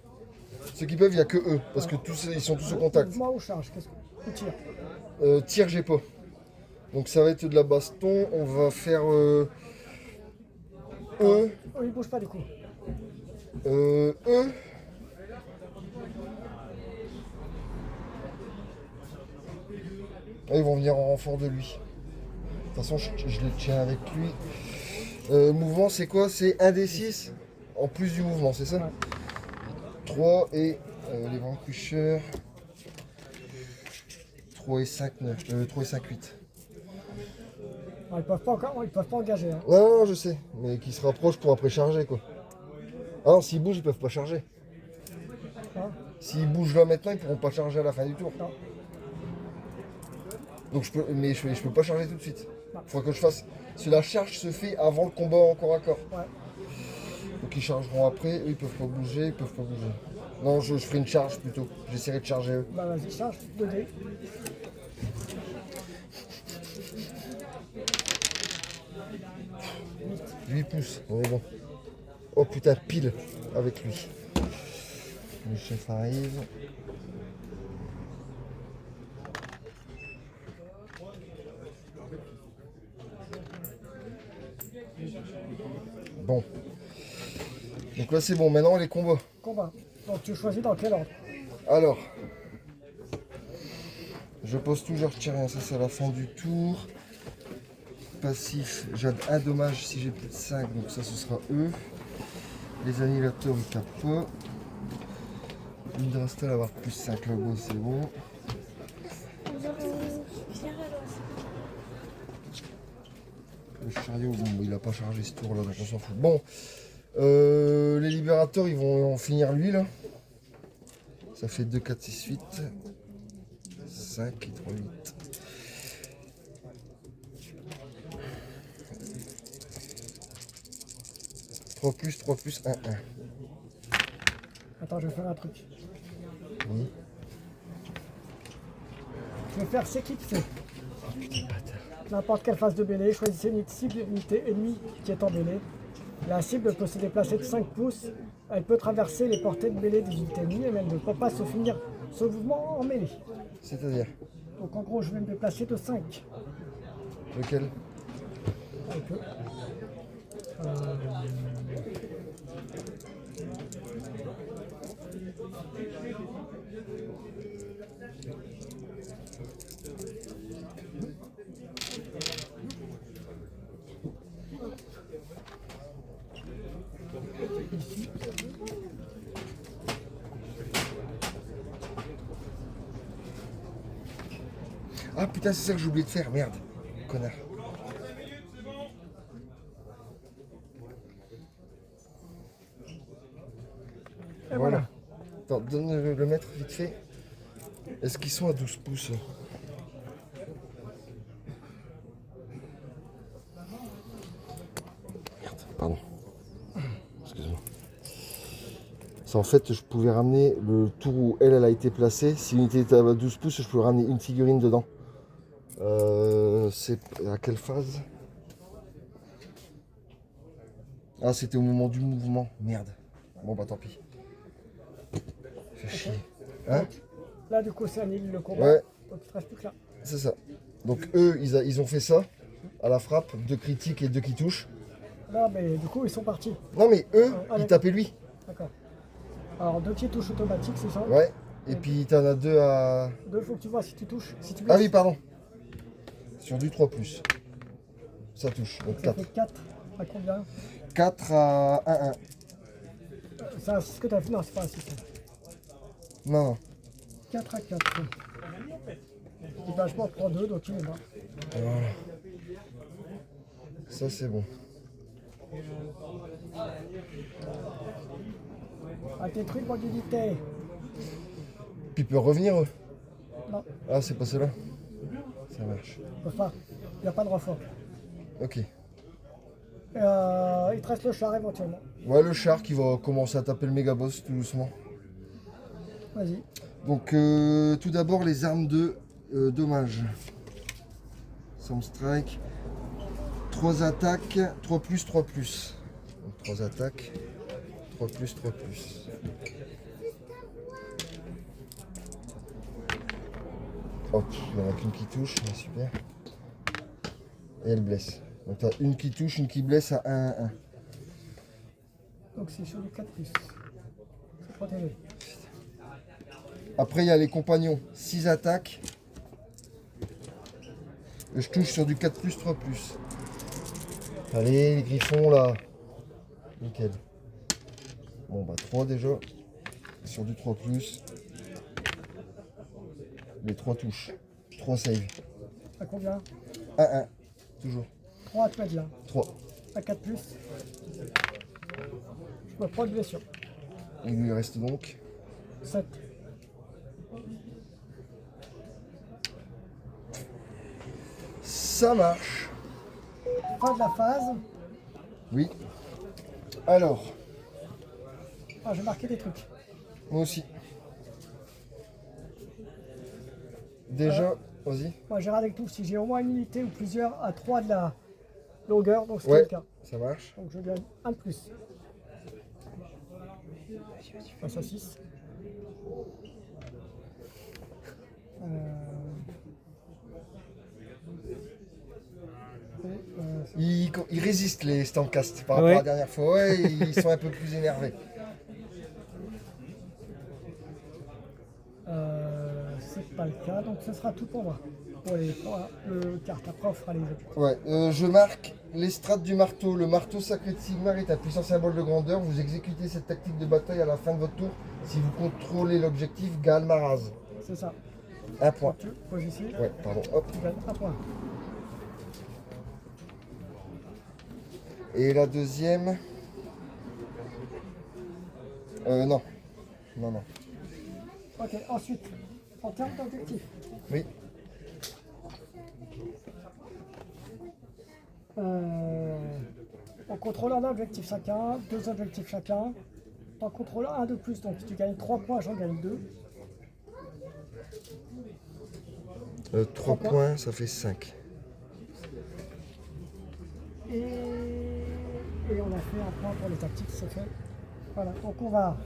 Ceux qui peuvent, il n'y a que eux, parce que tous, ils sont tous au contact. Mouvement ou charge, qu'est-ce que tu tires? Tir, j'ai pas. Donc ça va être de la baston. On va faire E. Oh, il bouge pas du coup. E. Ah, ils vont venir en renfort de lui. De toute façon, je le tiens avec lui. Mouvement, c'est quoi? C'est 1 des 6 en plus du mouvement, c'est ça? Ouais. 3 et les Vanquishers. 3 et 5, 9. 3 et 5, 8. Alors, ils peuvent pas engager. Hein. Non, non, je sais. Mais qui se rapprochent pour après charger, quoi. Ah non, s'ils bougent, ils peuvent pas charger. Hein. S'ils bougent là maintenant, ils pourront pas charger à la fin du tour. Non. Donc je peux pas charger tout de suite. Non. Faudra que je fasse. Si la charge se fait avant le combat en corps à corps. Ouais. Donc ils chargeront après, eux ils peuvent pas bouger, ils peuvent pas bouger. Non, je ferai une charge plutôt. J'essaierai de charger eux. Bah vas-y, charge 2D. Huit pouces, on est bon. Oh putain, pile avec lui. Le chef arrive. Bon. Donc là c'est bon, maintenant les combats. Combat. Donc tu choisis dans quel ordre? Alors, je pose toujours rien, ça c'est à la fin du tour. Passif, j'ai un dommage si j'ai plus de 5, donc ça ce sera eux. Les annihilateurs ils tapent pas. L'indrastal avoir plus 5 logos, c'est bon. Le chariot, bon, il a pas chargé ce tour là, donc on s'en fout. Bon, les libérateurs ils vont en finir lui là. Ça fait 2, 4, 6, 8, 5 et 3, 8. Trois plus, 1, 1. Attends, je vais faire un truc. Oui. Je vais faire s'éclipser. N'importe quelle phase de mêlée, choisissez une cible unité ennemie qui est en mêlée. La cible peut se déplacer de 5 pouces. Elle peut traverser les portées de mêlée des unités ennemies, mais elle ne peut pas se finir ce mouvement en mêlée. C'est-à-dire Donc en gros, je vais me déplacer de 5. lequel? Un peu. Ah putain, c'est ça que j'ai oublié de faire, merde. Connard. Et Voilà. Attends, donne le mètre vite fait. Est-ce qu'ils sont à 12 pouces? Merde, pardon. Excuse-moi. Ça, en fait, je pouvais ramener le tour où elle a été placée. Si l'unité était à 12 pouces, je pouvais ramener une figurine dedans. C'est à quelle phase? Ah, c'était au moment du mouvement. Merde. Bon, bah tant pis. Fait chier. Hein? Là, du coup, c'est annule le combat. Ouais. Donc il ne reste plus que là. C'est ça. Donc eux, ils ont fait ça à la frappe, 2 critiques et 2 qui touchent. Là, mais du coup, ils sont partis. Non mais eux, Ah, ils tapaient lui. D'accord. Alors, 2 qui touches automatiques, c'est ça? Ouais. Et puis t'en as 2 à... 2, il faut que tu vois si tu touches. Si tu Ah blesses. oui, pardon. Sur du 3+. Ça touche. Donc Ça 4. fait 4 à combien? 4 à 1-1. C'est un 6 que tu as fait? Non, c'est pas un 6. Non, non. 4 à 4. Et ben, je m'en prends 2, donc il est là. Et voilà. Ça c'est bon. Ah, tes trucs en unité. Puis ils peuvent revenir eux. Non, Ah, c'est pas cela. Ça marche. ils peuvent pas. Il n'y a pas de renfort. Ok. Il te reste le char éventuellement. Ouais, le char qui va commencer à taper le méga boss tout doucement. Vas-y. Donc tout d'abord les armes de dommage. Some strike. 3 attaques, 3+, 3+. Donc 3 attaques, 3+, 3+. Hop, il n'y en a qu'une qui touche, mais super. Et elle blesse. Donc tu as une qui touche, une qui blesse à 1-1. Donc c'est sur du 4+. C'est protégé. Après il y a les compagnons, 6 attaques. Et je touche sur du 4+, 3+. Allez, les griffons là. Nickel. Bon bah 3 déjà. Sur du 3+. Les 3 touches. 3 save. À combien? 1-1. Toujours. 3 tu m'as dit là. 3. À 4+. Je me prends une blessure. Il lui reste donc 7. ça marche. Fin de la phase. Oui. Alors, Ah, j'ai marqué des trucs. moi aussi. Déjà, vas-y. Moi, j'ai regardé tout. Si j'ai au moins une unité ou plusieurs à 3 de la longueur, donc c'est Ouais, le cas. ça marche. Donc je gagne un de plus. Face à 6. Ils résistent les Stancast par rapport à la dernière fois. Ouais, ils sont un peu plus énervés. C'est pas le cas, donc ce sera tout pour moi. Pour le carte, après on fera les autres. Ouais, je marque les strates du marteau. Le marteau sacré de Sigmar est un puissant symbole de grandeur. Vous exécutez cette tactique de bataille à la fin de votre tour si vous contrôlez l'objectif Galmaraz. C'est ça. Un point. Tu poses ici, Ouais, pardon. Hop. tu gagnes un point. Et la deuxième. Non. Non. Ok, ensuite, en termes d'objectifs, Oui. on contrôle un objectif chacun, 2 objectifs chacun. T'en contrôles un de plus, donc tu gagnes 3 points, j'en gagne 2. 3 points, ça fait 5. Et on a fait un point pour les tactiques, c'est fait. Voilà, donc on va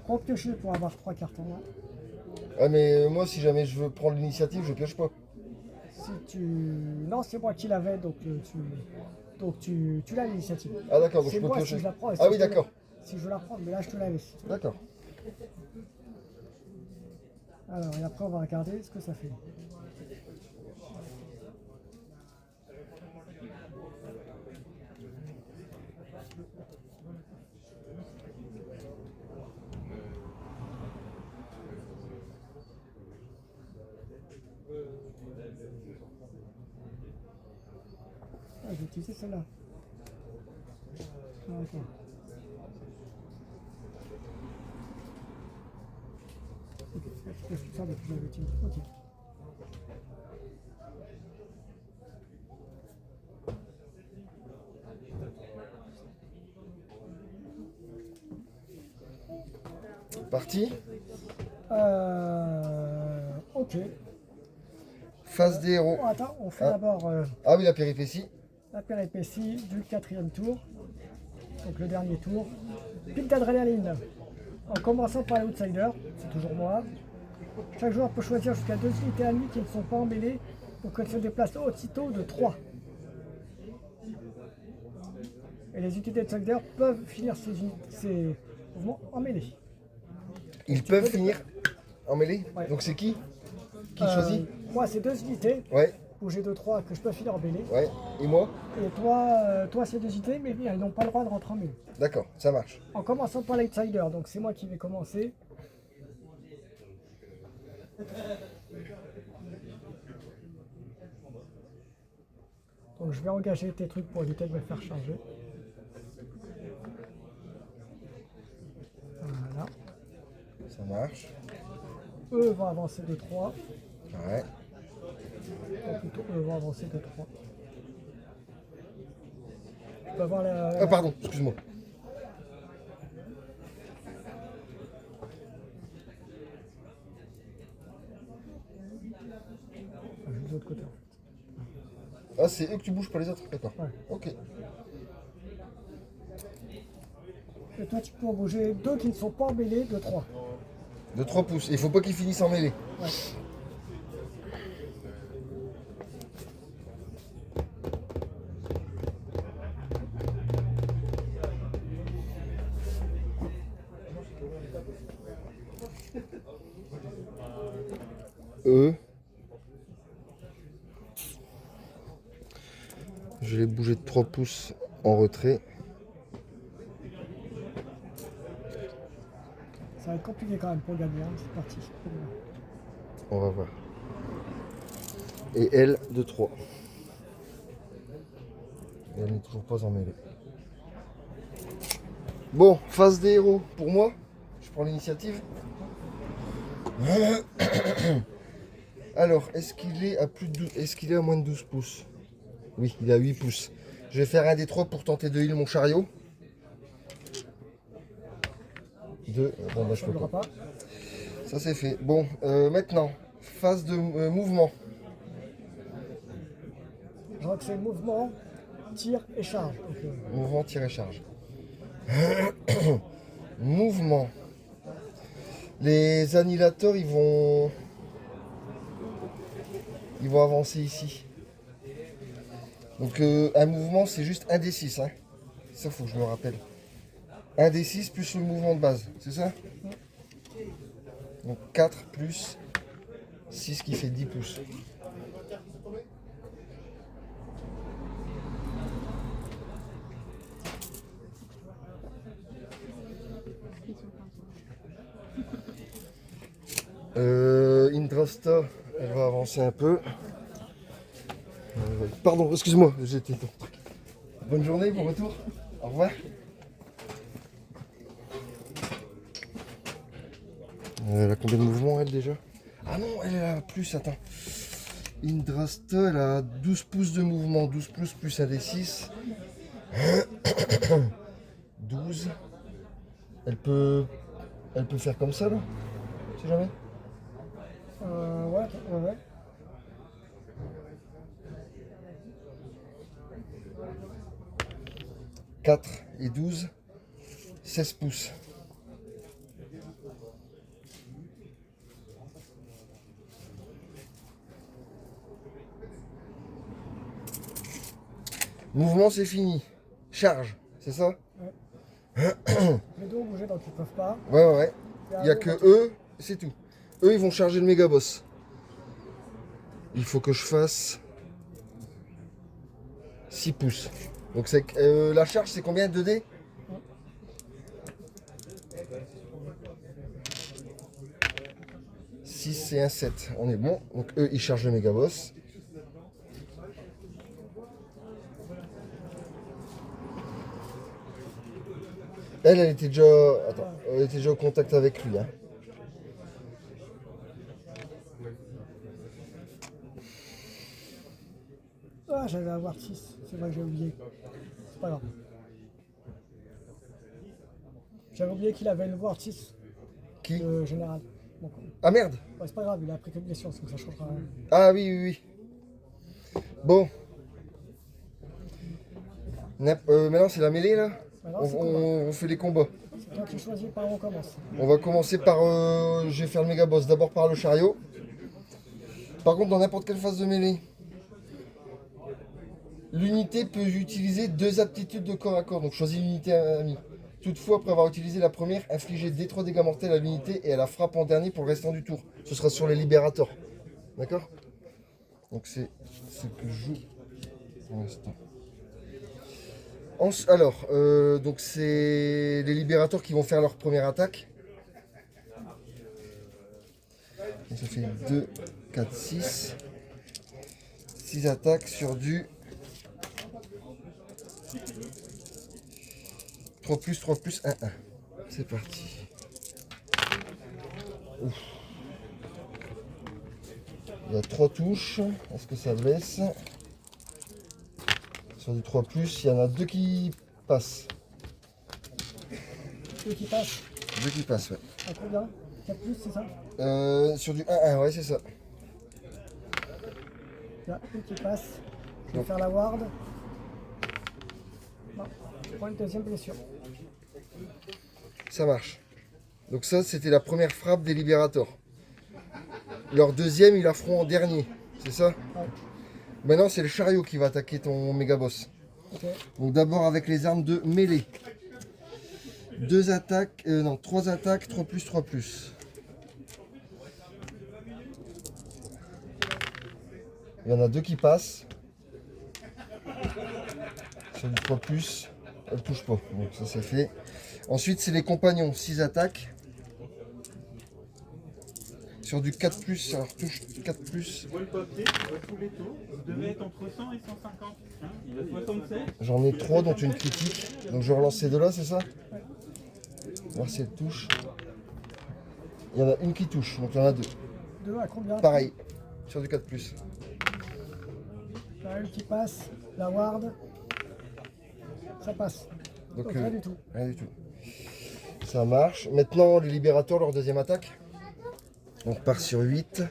repiocher pour avoir 3 cartes en main. Ah, mais moi, si jamais je veux prendre l'initiative, je pioche pas. Si tu... Non, c'est moi qui l'avais, donc tu l'as l'initiative. Ah, d'accord, donc C'est je peux moi piocher. si je la prends. Et si Ah, oui, je te la- d'accord. Si je veux la prendre, mais là je te l'avais. D'accord. Alors, et après on va regarder ce que ça fait. Ah, j'ai utilisé celle-là. Ah, ok. Ok, je suis ça depuis que je l'avais utilisé. Ok. Parti. Ok. Phase des héros. Bon, attends, on fait Ah. d'abord Ah oui, la péripétie. la péripétie du 4e tour. Donc le dernier tour. Pic d'adrénaline. En commençant par l'outsider, c'est toujours moi. Chaque joueur peut choisir jusqu'à 2 unités ennemies qui ne sont pas emmêlées pour qu'elles se déplacent aussitôt de 3. Et les unités d'outsider peuvent finir ces mouvements emmêlés. Ils peuvent finir en mêlée. Ouais. Donc c'est qui choisit? Moi, c'est 2 unités, Ouais, bouger de 3 que je peux finir en mêlée. ouais. Et moi? Et toi c'est 2 unités, mais elles n'ont pas le droit de rentrer en mêlée. D'accord, ça marche. En commençant par l'outsider, donc c'est moi qui vais commencer. Donc je vais engager tes trucs pour éviter de me faire charger. Voilà. Ça marche. Eux vont avancer de 3. Ouais. Ou plutôt eux vont avancer de 3. Je peux avoir la... Ah, pardon, excuse-moi. Ah, juste de l'autre côté. Ah, c'est eux que tu bouges, pas les autres. D'accord. Ouais. Ok. Et toi tu peux en bouger 2 qui ne sont pas emmêlés de 3. De 3 pouces. Il faut pas qu'ils finissent en mêlée. Ouais. Eux. Je vais bouger de 3 pouces en retrait. Ça va être compliqué quand même pour gagner, hein. C'est parti. On va voir. Et elle de 3. Et elle n'est toujours pas en mêlée. Bon, phase des héros pour moi. Je prends l'initiative. Alors, est-ce qu'il est à plus de 12... Est-ce qu'il est à moins de 12 pouces? Oui, il est à 8 pouces. Je vais faire un des 3 pour tenter de heal mon chariot. 2. Bon, bah, je Ça peux ne pas. pas. Ça c'est fait. Bon, maintenant, phase de mouvement. Je vois que c'est mouvement, tir et charge. Donc, Mouvement, tir et charge. Mouvement. Les annihilateurs, ils vont avancer ici. Donc un mouvement, c'est juste un des 6. Hein. Ça, faut que je me rappelle. Un des 6 plus le mouvement de base, c'est ça? Donc 4 plus 6 qui fait 10 pouces. Indrasta, elle va avancer un peu. Pardon, excuse-moi, j'étais dans le truc. Bonne journée, bon retour. Au revoir. Elle a combien de mouvements elle déjà? Ah non, elle a plus, attends. Indrasta, elle a 12 pouces de mouvement, 12 pouces plus un des 6. 12. Elle peut faire comme ça là? Si jamais? Ouais. 4 et 12, 16 pouces. Mouvement, c'est fini. Charge, c'est ça? Les deux ont bougé donc ils peuvent pas. Ouais. Il n'y a que eux, c'est tout. Eux, ils vont charger le méga boss. Il faut que je fasse 6 pouces. Donc la charge, c'est combien? 2D? C'est un 7. On est bon. Donc eux, ils chargent le méga boss. Elle était déjà. Attends, elle était déjà au contact avec lui. Hein. Ah, j'avais à voir 6. C'est vrai que j'ai oublié. C'est pas grave. J'avais oublié qu'il avait une Ward 6. Qui? Le général. Donc, Ah merde! ouais, c'est pas grave, il a pris que blessure, donc ça changera rien. Ah oui. Bon. Maintenant, c'est la mêlée là? Maintenant, c'est combat. On fait les combats. C'est toi qui choisis par où on commence. On va commencer par. Je vais faire le méga boss. D'abord par le chariot. Par contre, dans n'importe quelle phase de mêlée, l'unité peut utiliser 2 aptitudes de corps à corps. Donc choisis l'unité amie. Toutefois, après avoir utilisé la première, infligez D3 dégâts mortels à l'unité et à la frappe en dernier pour le restant du tour. Ce sera sur les libérateurs. D'accord? Donc c'est ce que je joue pour l'instant. Alors, donc c'est les libérateurs qui vont faire leur première attaque. Donc ça fait 2, 4, 6. 6 attaques sur du 3 plus 1, 1. C'est parti. Ouf. Il y a 3 touches. Est-ce que ça blesse? Sur du 3 plus, il y en a 2 qui passent. 2 qui passent. 2 qui passent, ouais. À combien? 4 plus, c'est ça? Sur du 1-1, ouais, c'est ça. Il y a une qui passe. Je vais faire la ward. Non, je prends une deuxième blessure. Ça marche. Donc ça, c'était la première frappe des libérateurs. Leur deuxième, ils la feront en dernier, c'est ça? Ouais. Maintenant, c'est le chariot qui va attaquer ton méga boss. Ok. Donc d'abord avec les armes de mêlée. 2 attaques, 3 attaques, 3 plus, 3 plus. Il y en a 2 qui passent. Sur du 3 plus, elle touche pas. Donc ça c'est fait. Ensuite c'est les compagnons, 6 attaques. Sur du 4 plus, alors touche 4 plus. Je vois le papier, je vois tous les taux. Vous devez être entre 100 et 150. Hein, il a 67. J'en ai 3 dont une critique. Donc je relance ces 2 là, c'est ça? Voir si elle touche. Il y en a une qui touche, donc il y en a 2. 2 à combien? Pareil, sur du 4 plus. Il y en a une qui passe. La ward. Ça passe. Donc rien du tout. Rien du tout. Ça marche. Maintenant, les libérateurs, leur deuxième attaque. On repart sur 8.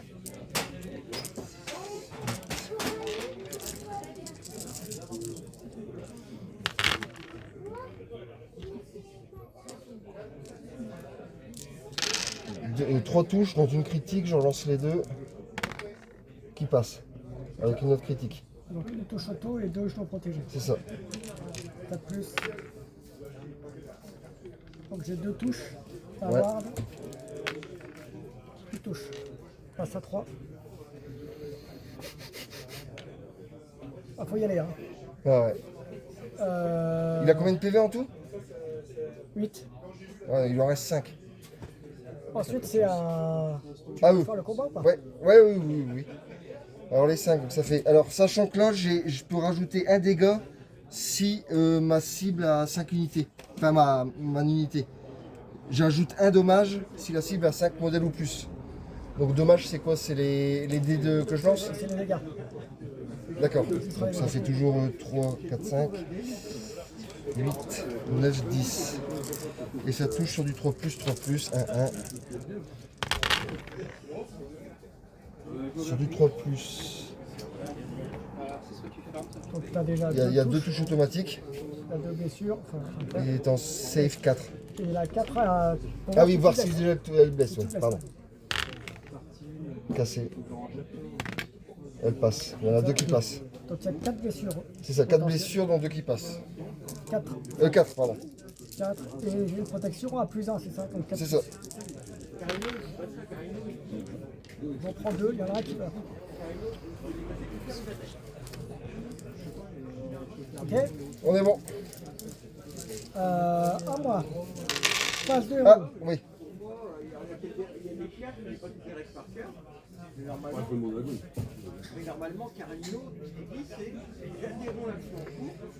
3 touches, dont une critique, j'en lance les 2 qui passent, avec une autre critique. Donc une touche auto et 2 jetons protégés. C'est ça. 4 plus. Donc j'ai 2 touches. Un Ouais. ward. Une touche. Passe à 3. Ah, faut y aller, hein. Ah ouais. Il a combien de PV en tout? 8. Ouais, il en reste 5. Ensuite, c'est à Ah oui. faire le combat ou pas? Ouais, ouais, oui, oui, oui. Alors les 5, donc ça fait. Alors sachant que là, je peux rajouter un dégât si ma cible a 5 unités. Enfin, ma unité. J'ajoute un dommage si la cible a 5 modèles ou plus. Donc dommage, c'est quoi? C'est les dés que je lance? C'est les dégâts. D'accord. Donc ça fait toujours 3, 4, 5, 8, 9, 10. Et ça touche sur du 3 plus, 1, 1. Sur du 3 plus. Donc tu as déjà Il y a 2 touches, touches automatiques. il y a 2 blessures. Enfin, Il est en save 4. et la 4 à. Ah oui, voir si elle blesse, ouais, pardon. Cassé. Elle passe. Il y en a 2 qui passent. Donc il y a 4 blessures. C'est ça, 4 blessures dont 2 qui passent. 4. 4, pardon. 4. Et j'ai une protection à plus 1, c'est ça? Donc 4. C'est ça. J'en prends 2, il y en a un qui meurt. Ok. On est bon. À moi. Phase de héros. Ah, oui.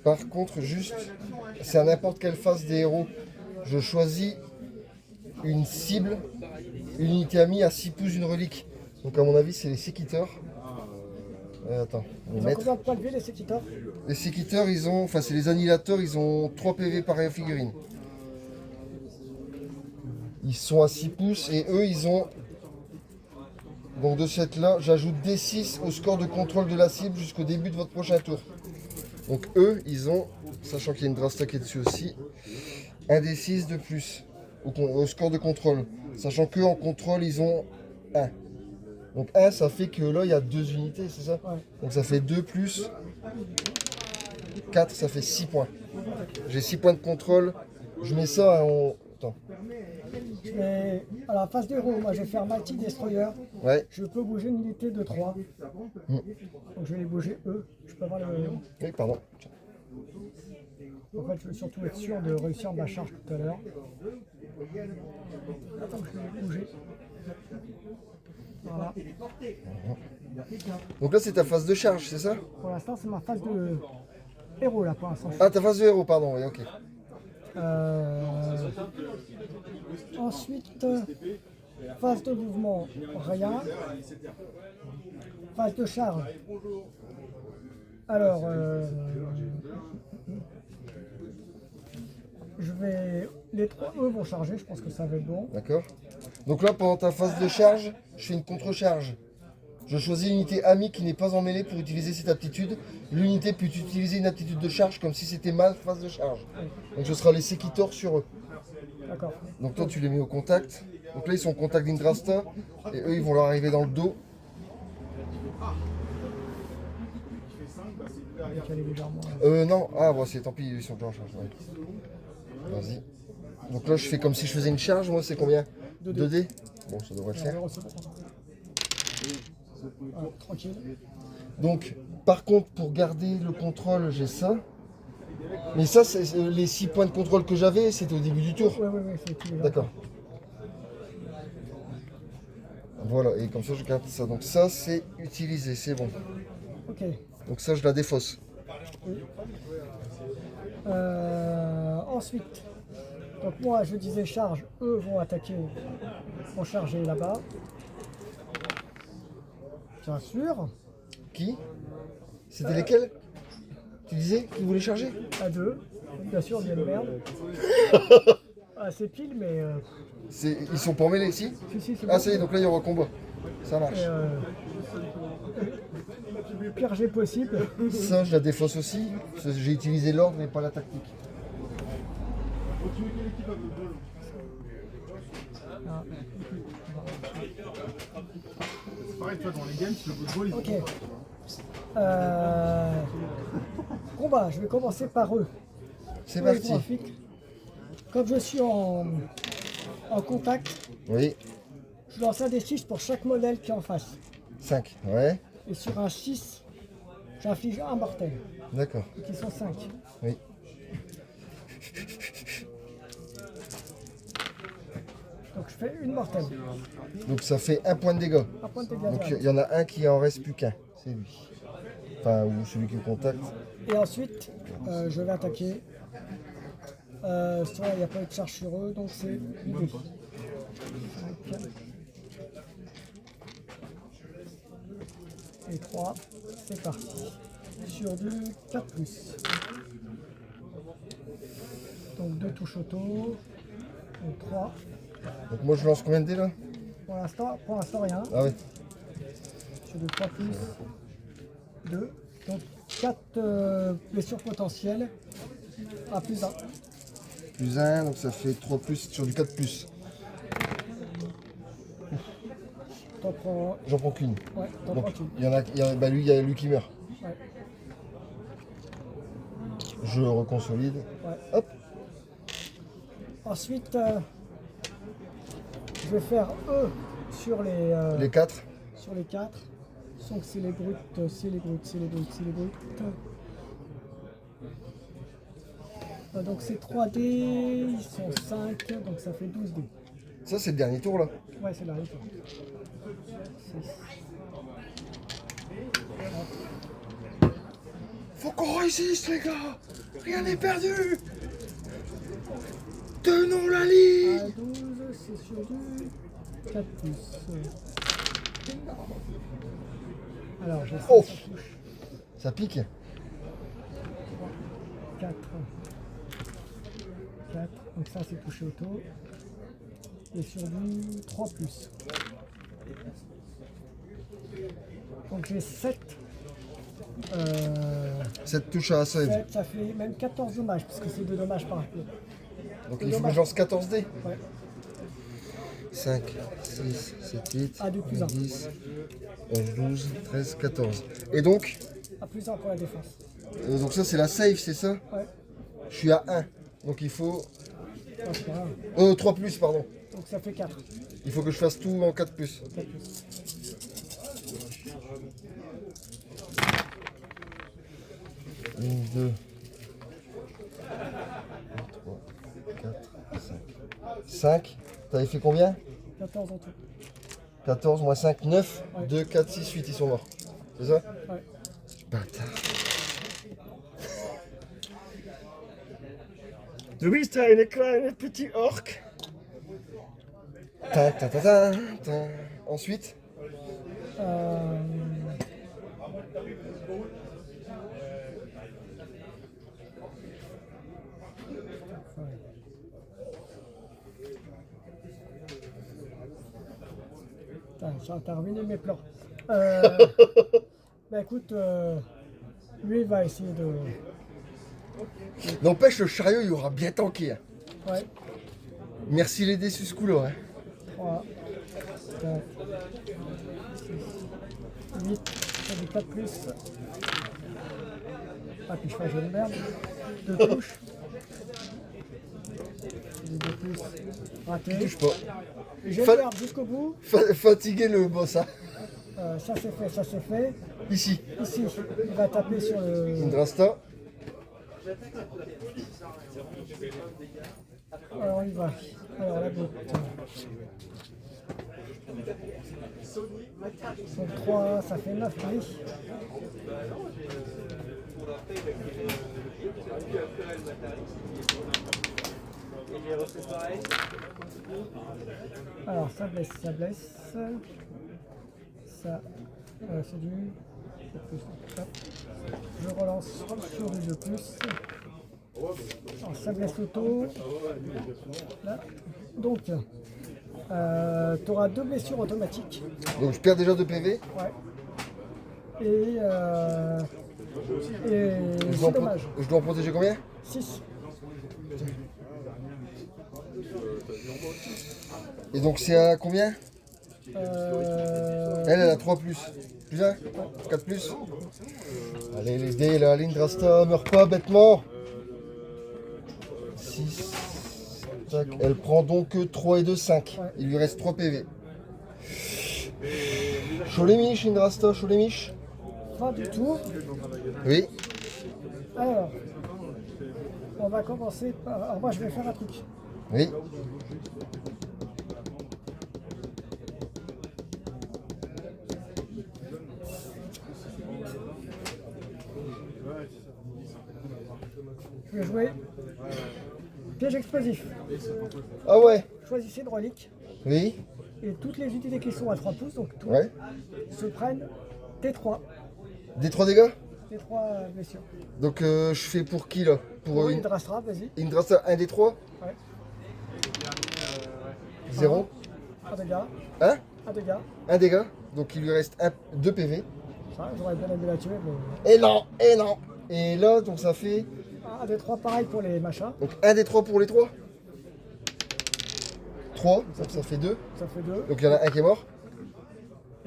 Par contre, juste, c'est à n'importe quelle phase des héros. Je choisis une cible, une unité amie à 6 pouces, une relique. Donc à mon avis, c'est les séquiteurs. Attends, on va Ils ont mettre. combien de points de vie les séquiteurs? Les séquiteurs, ils ont, enfin c'est les annihilateurs, ils ont 3 PV par figurine. Ils sont à 6 pouces et eux, ils ont. Donc de cette là, j'ajoute D6 au score de contrôle de la cible jusqu'au début de votre prochain tour. Donc eux, ils ont, sachant qu'il y a une Drasta qui est dessus aussi, un D6 de plus au score de contrôle. Sachant qu'eux en contrôle, ils ont 1. Donc 1, ça fait que là, il y a 2 unités, c'est ça? Ouais. Donc ça fait 2 plus 4, ça fait 6 points. J'ai 6 points de contrôle. Je mets ça en. Attends. Mais à la phase de héros, moi je vais faire Mighty Destroyer. Ouais. Je peux bouger une unité de 3. Donc je vais les bouger eux. Je peux avoir le. Oui, pardon. En fait, je veux surtout être sûr de réussir ma charge tout à l'heure. Attends, je vais les bouger. Voilà. Donc là, c'est ta phase de charge, c'est ça? Pour l'instant, c'est ma phase de héros là pour l'instant. Ah, ta phase de héros, pardon, oui, ok. Ensuite, phase de mouvement, rien. Phase de charge. Alors, je vais. Les 3 eux vont charger, je pense que ça va être bon. D'accord. Donc là, pendant ta phase de charge, je fais une contre-charge. Je choisis l'unité amie qui n'est pas en mêlée pour utiliser cette aptitude. L'unité peut utiliser une aptitude de charge comme si c'était ma phase de charge. Donc ce sera les séquitors sur eux. D'accord. Donc toi, tu les mets au contact. Donc là, ils sont au contact d'Indrasta. Et eux, ils vont leur arriver dans le dos. Décaler légèrement. Non. Ah, bon, c'est tant pis, ils sont déjà en charge. Ouais. Vas-y. Donc là, je fais comme si je faisais une charge. Moi, c'est combien? 2D. Bon, ça devrait le faire. Tranquille. Donc, par contre, pour garder le contrôle, j'ai ça. Mais ça, c'est les 6 points de contrôle que j'avais, c'était au début du tour. Oui, c'est tout. D'accord. Voilà, et comme ça, je garde ça. Donc ça, c'est utilisé, c'est bon. Ok. Donc ça, je la défausse. Ensuite, donc moi je disais charge, eux vont attaquer, vont charger là-bas. Bien sûr, Qui? C'était lesquels? Tu disais qu'ils voulaient charger? à 2. Bien sûr, bien de merde. Ah, c'est pile, mais. Ils sont pas mêlés ici? Si, c'est Ah, bon. ça y est, donc là, il y aura combat. Ça marche. Le pire jet possible. Ça, je la défausse aussi. J'ai utilisé l'ordre, mais pas la tactique. C'est pareil, toi, dans les games, le football, Ok. Combat, je vais commencer par eux. C'est Eux, les parti. graphiques. Comme je suis en contact, Oui, je lance un des 6 pour chaque modèle qui est en face. 5. Ouais, Et sur un 6, j'inflige un mortel. d'accord. Donc ils sont 5. Oui. Donc je fais une mortelle. Donc ça fait 1 point de dégâts. Un point de dégâts Donc direct. il y en a un qui en reste plus qu'un. C'est lui. Enfin, ou celui qui est au contact. Et ensuite, je vais attaquer. Soit il n'y a pas eu de charge sur eux, donc c'est l'idée. 5. Et 3, c'est parti. Sur du 4+. Donc 2 touches auto. Donc 3. Donc moi je lance combien de dés là? Pour l'instant rien. Ah ouais. Sur du 3+. 2. Donc 4 blessures potentielles. À plus 1. Plus 1, donc ça fait 3 plus sur du 4 plus. T'en prends. J'en prends qu'une. Ouais, t'en Donc prends qu'une. bah lui, il y a lui qui meurt. Ouais. Je reconsolide. Ouais. Hop. Ensuite, je vais faire eux sur Les 4. sur les 4. Donc c'est les brutes, c'est les brutes, c'est les brutes, c'est les brutes. Donc c'est 3 dés, ils sont 5, donc ça fait 12 dés. Ça c'est le dernier tour là. Ouais, c'est la réalité. 6. Faut qu'on réussisse les gars. Rien n'est perdu. Tenons la ligne. À 12, c'est sur du 4+. Alors, je sais Oh. ça touche Ça pique. 4. 4, donc ça c'est touché auto. Et sur du 3+. Donc j'ai 7. 7 touches à save. 7, ça fait même 14 dommages, parce que c'est 2 dommages par coup. Donc il faut que je lance 14 dés. Ouais. 5, 6, 7, 8, Ah, du plus un. 10, 11, 12, 13, 14. Et donc, À plus 1 pour la défense. donc ça c'est la save, c'est ça? Ouais. Je suis à 1. Donc il faut... Ah, c'est pas grave. 3 plus, pardon. Donc ça fait 4. Il faut que je fasse tout en 4 plus. 4+. 1, 2, 3, 4, 5. 5. T'avais fait combien? 14 en tout. 14 moins 5, 9. Ouais. 2, 4, 6, 8, ils sont morts. C'est ça? Ouais. Bâtard. Du bist eine kleine petit orc. Ta, ta, ta, ta, ta. Ensuite, T'as ruiné mes plans. Bah écoute, lui il va essayer de... n'empêche, le chariot il aura bien tanké. Hein. Ouais, Merci les dés ce coup-là. Hein. 3, 4, 6, 8, ça fait 4 plus. Ah puis je fais un jeu de merde. 2 touches. Les 2 plus. Raté. Touche pas. J'ai Fa- le verbe jusqu'au bout. Fatigué le boss. Hein. Ça c'est fait, ça c'est fait. Ici, Ici, il va taper sur le... Indrasta. Alors il va. Alors la brute. Son 3, ça fait 9 dés. Alors ça blesse, ça blesse. Ça, c'est du... c'est plus. Hop. Je relance sur du 2+. Alors, ça blesse auto. Là. Donc, tu auras 2 blessures automatiques. Donc je perds déjà 2 PV. Ouais. Et c'est dommage. Je dois en protéger combien? 6. Et donc c'est à combien? Elle a 3 plus. Plus 1 4 plus. Allez les dés là, l'Indrasta meurt pas bêtement. 6. Tac. Elle prend donc 3 et 2, 5. Il lui reste 3 PV. Chaud les miches, Indrasta, chaud les miches. Fin du tour. Oui. Alors, on va commencer par... Alors moi je vais faire un truc. Oui. Je vais jouer piège explosif. Ah ouais. Choisissez une relique Oui. et toutes les unités qui sont à 3 pouces, donc tout, Ouais. se prennent T3. Des 3 dégâts. T3 blessures. Donc je fais pour qui là? Pour Pour une Drastra, vas-y. Indrasta 1 des 3. Ouais. 0. Un dégât. 1. Un dégât. 1 dégât. Donc il lui reste 2 PV. Ça, j'aurais bien aimé la tuer, mais... Et non, et non. Et là, donc ça fait Un des 3 pareil pour les machins. donc 1 des 3 pour les 3. 3, donc ça fait 2. Ça fait 2. Donc il y en a un qui est mort.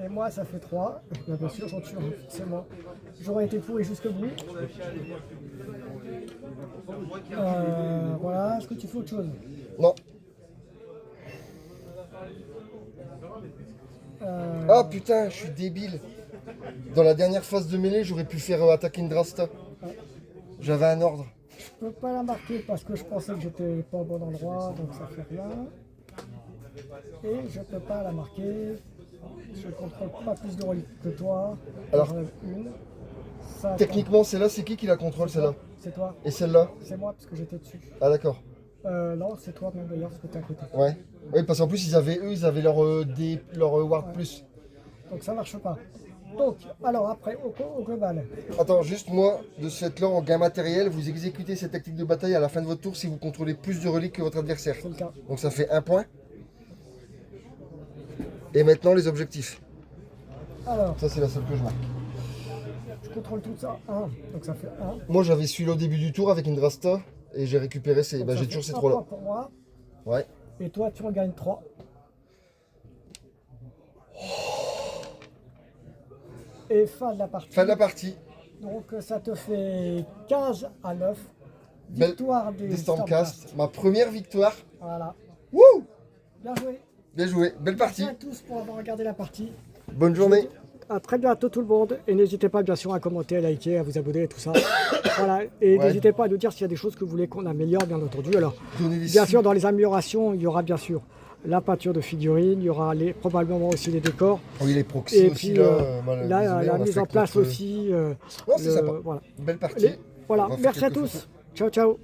Et moi, ça fait 3. Bien sûr, j'en tue un, forcément. J'aurais été pourri jusque bout. Voilà. Est-ce que tu fais autre chose? Non. Ah putain, je suis débile. Dans la dernière phase de mêlée, j'aurais pu faire attaquer Indrasta. J'avais un ordre. Je peux pas la marquer parce que je pensais que j'étais pas au bon endroit, donc ça fait rien. Et je peux pas la marquer. Je contrôle pas plus de reliques que toi. Alors, j'en ai une. Ça, Techniquement, celle-là, c'est qui la contrôle, celle-là? c'est toi. Et celle-là? C'est moi parce que j'étais dessus. Ah d'accord. Non, c'est toi même d'ailleurs parce que t'es à côté. Ouais. Oui, parce qu'en plus, ils avaient leur, leur ward plus. Donc ça marche pas. Donc, alors après, au global, Attends, juste moi, de ce fait-là, en gain matériel, vous exécutez cette tactique de bataille à la fin de votre tour si vous contrôlez plus de reliques que votre adversaire. c'est le cas. Donc ça fait 1 point. Et maintenant, les objectifs. Alors, Ça, c'est la seule que je marque. je contrôle tout ça. 1, donc ça fait 1. Moi, j'avais celui-là au début du tour avec Indrasta. Et j'ai récupéré ces... Bah, j'ai toujours ces 3-là. Pour moi, Ouais. et toi, tu en gagnes 3. Et fin de la partie. Fin de la partie. Donc ça te fait 15 à 9. Belle- Victoire Des des Stormcast. Ma première victoire. Voilà. Wouh! Bien joué. Bien joué. Belle partie. Merci à tous pour avoir regardé la partie. Bonne journée. À très bientôt tout le monde. Et n'hésitez pas bien sûr à commenter, à liker, à vous abonner et tout ça. Voilà. Et Ouais. n'hésitez pas à nous dire s'il y a des choses que vous voulez qu'on améliore, bien entendu. Alors, Donnez des bien sous. sûr, dans les améliorations, il y aura bien sûr la peinture de figurines, il y aura probablement aussi les décors. Oui, les proxys Et aussi, puis là. la désolé, on a mise fait en place notre- aussi. Non, c'est sympa. Voilà. Belle partie. Voilà. On va faire Merci à quelques tous. photos. Ciao, ciao.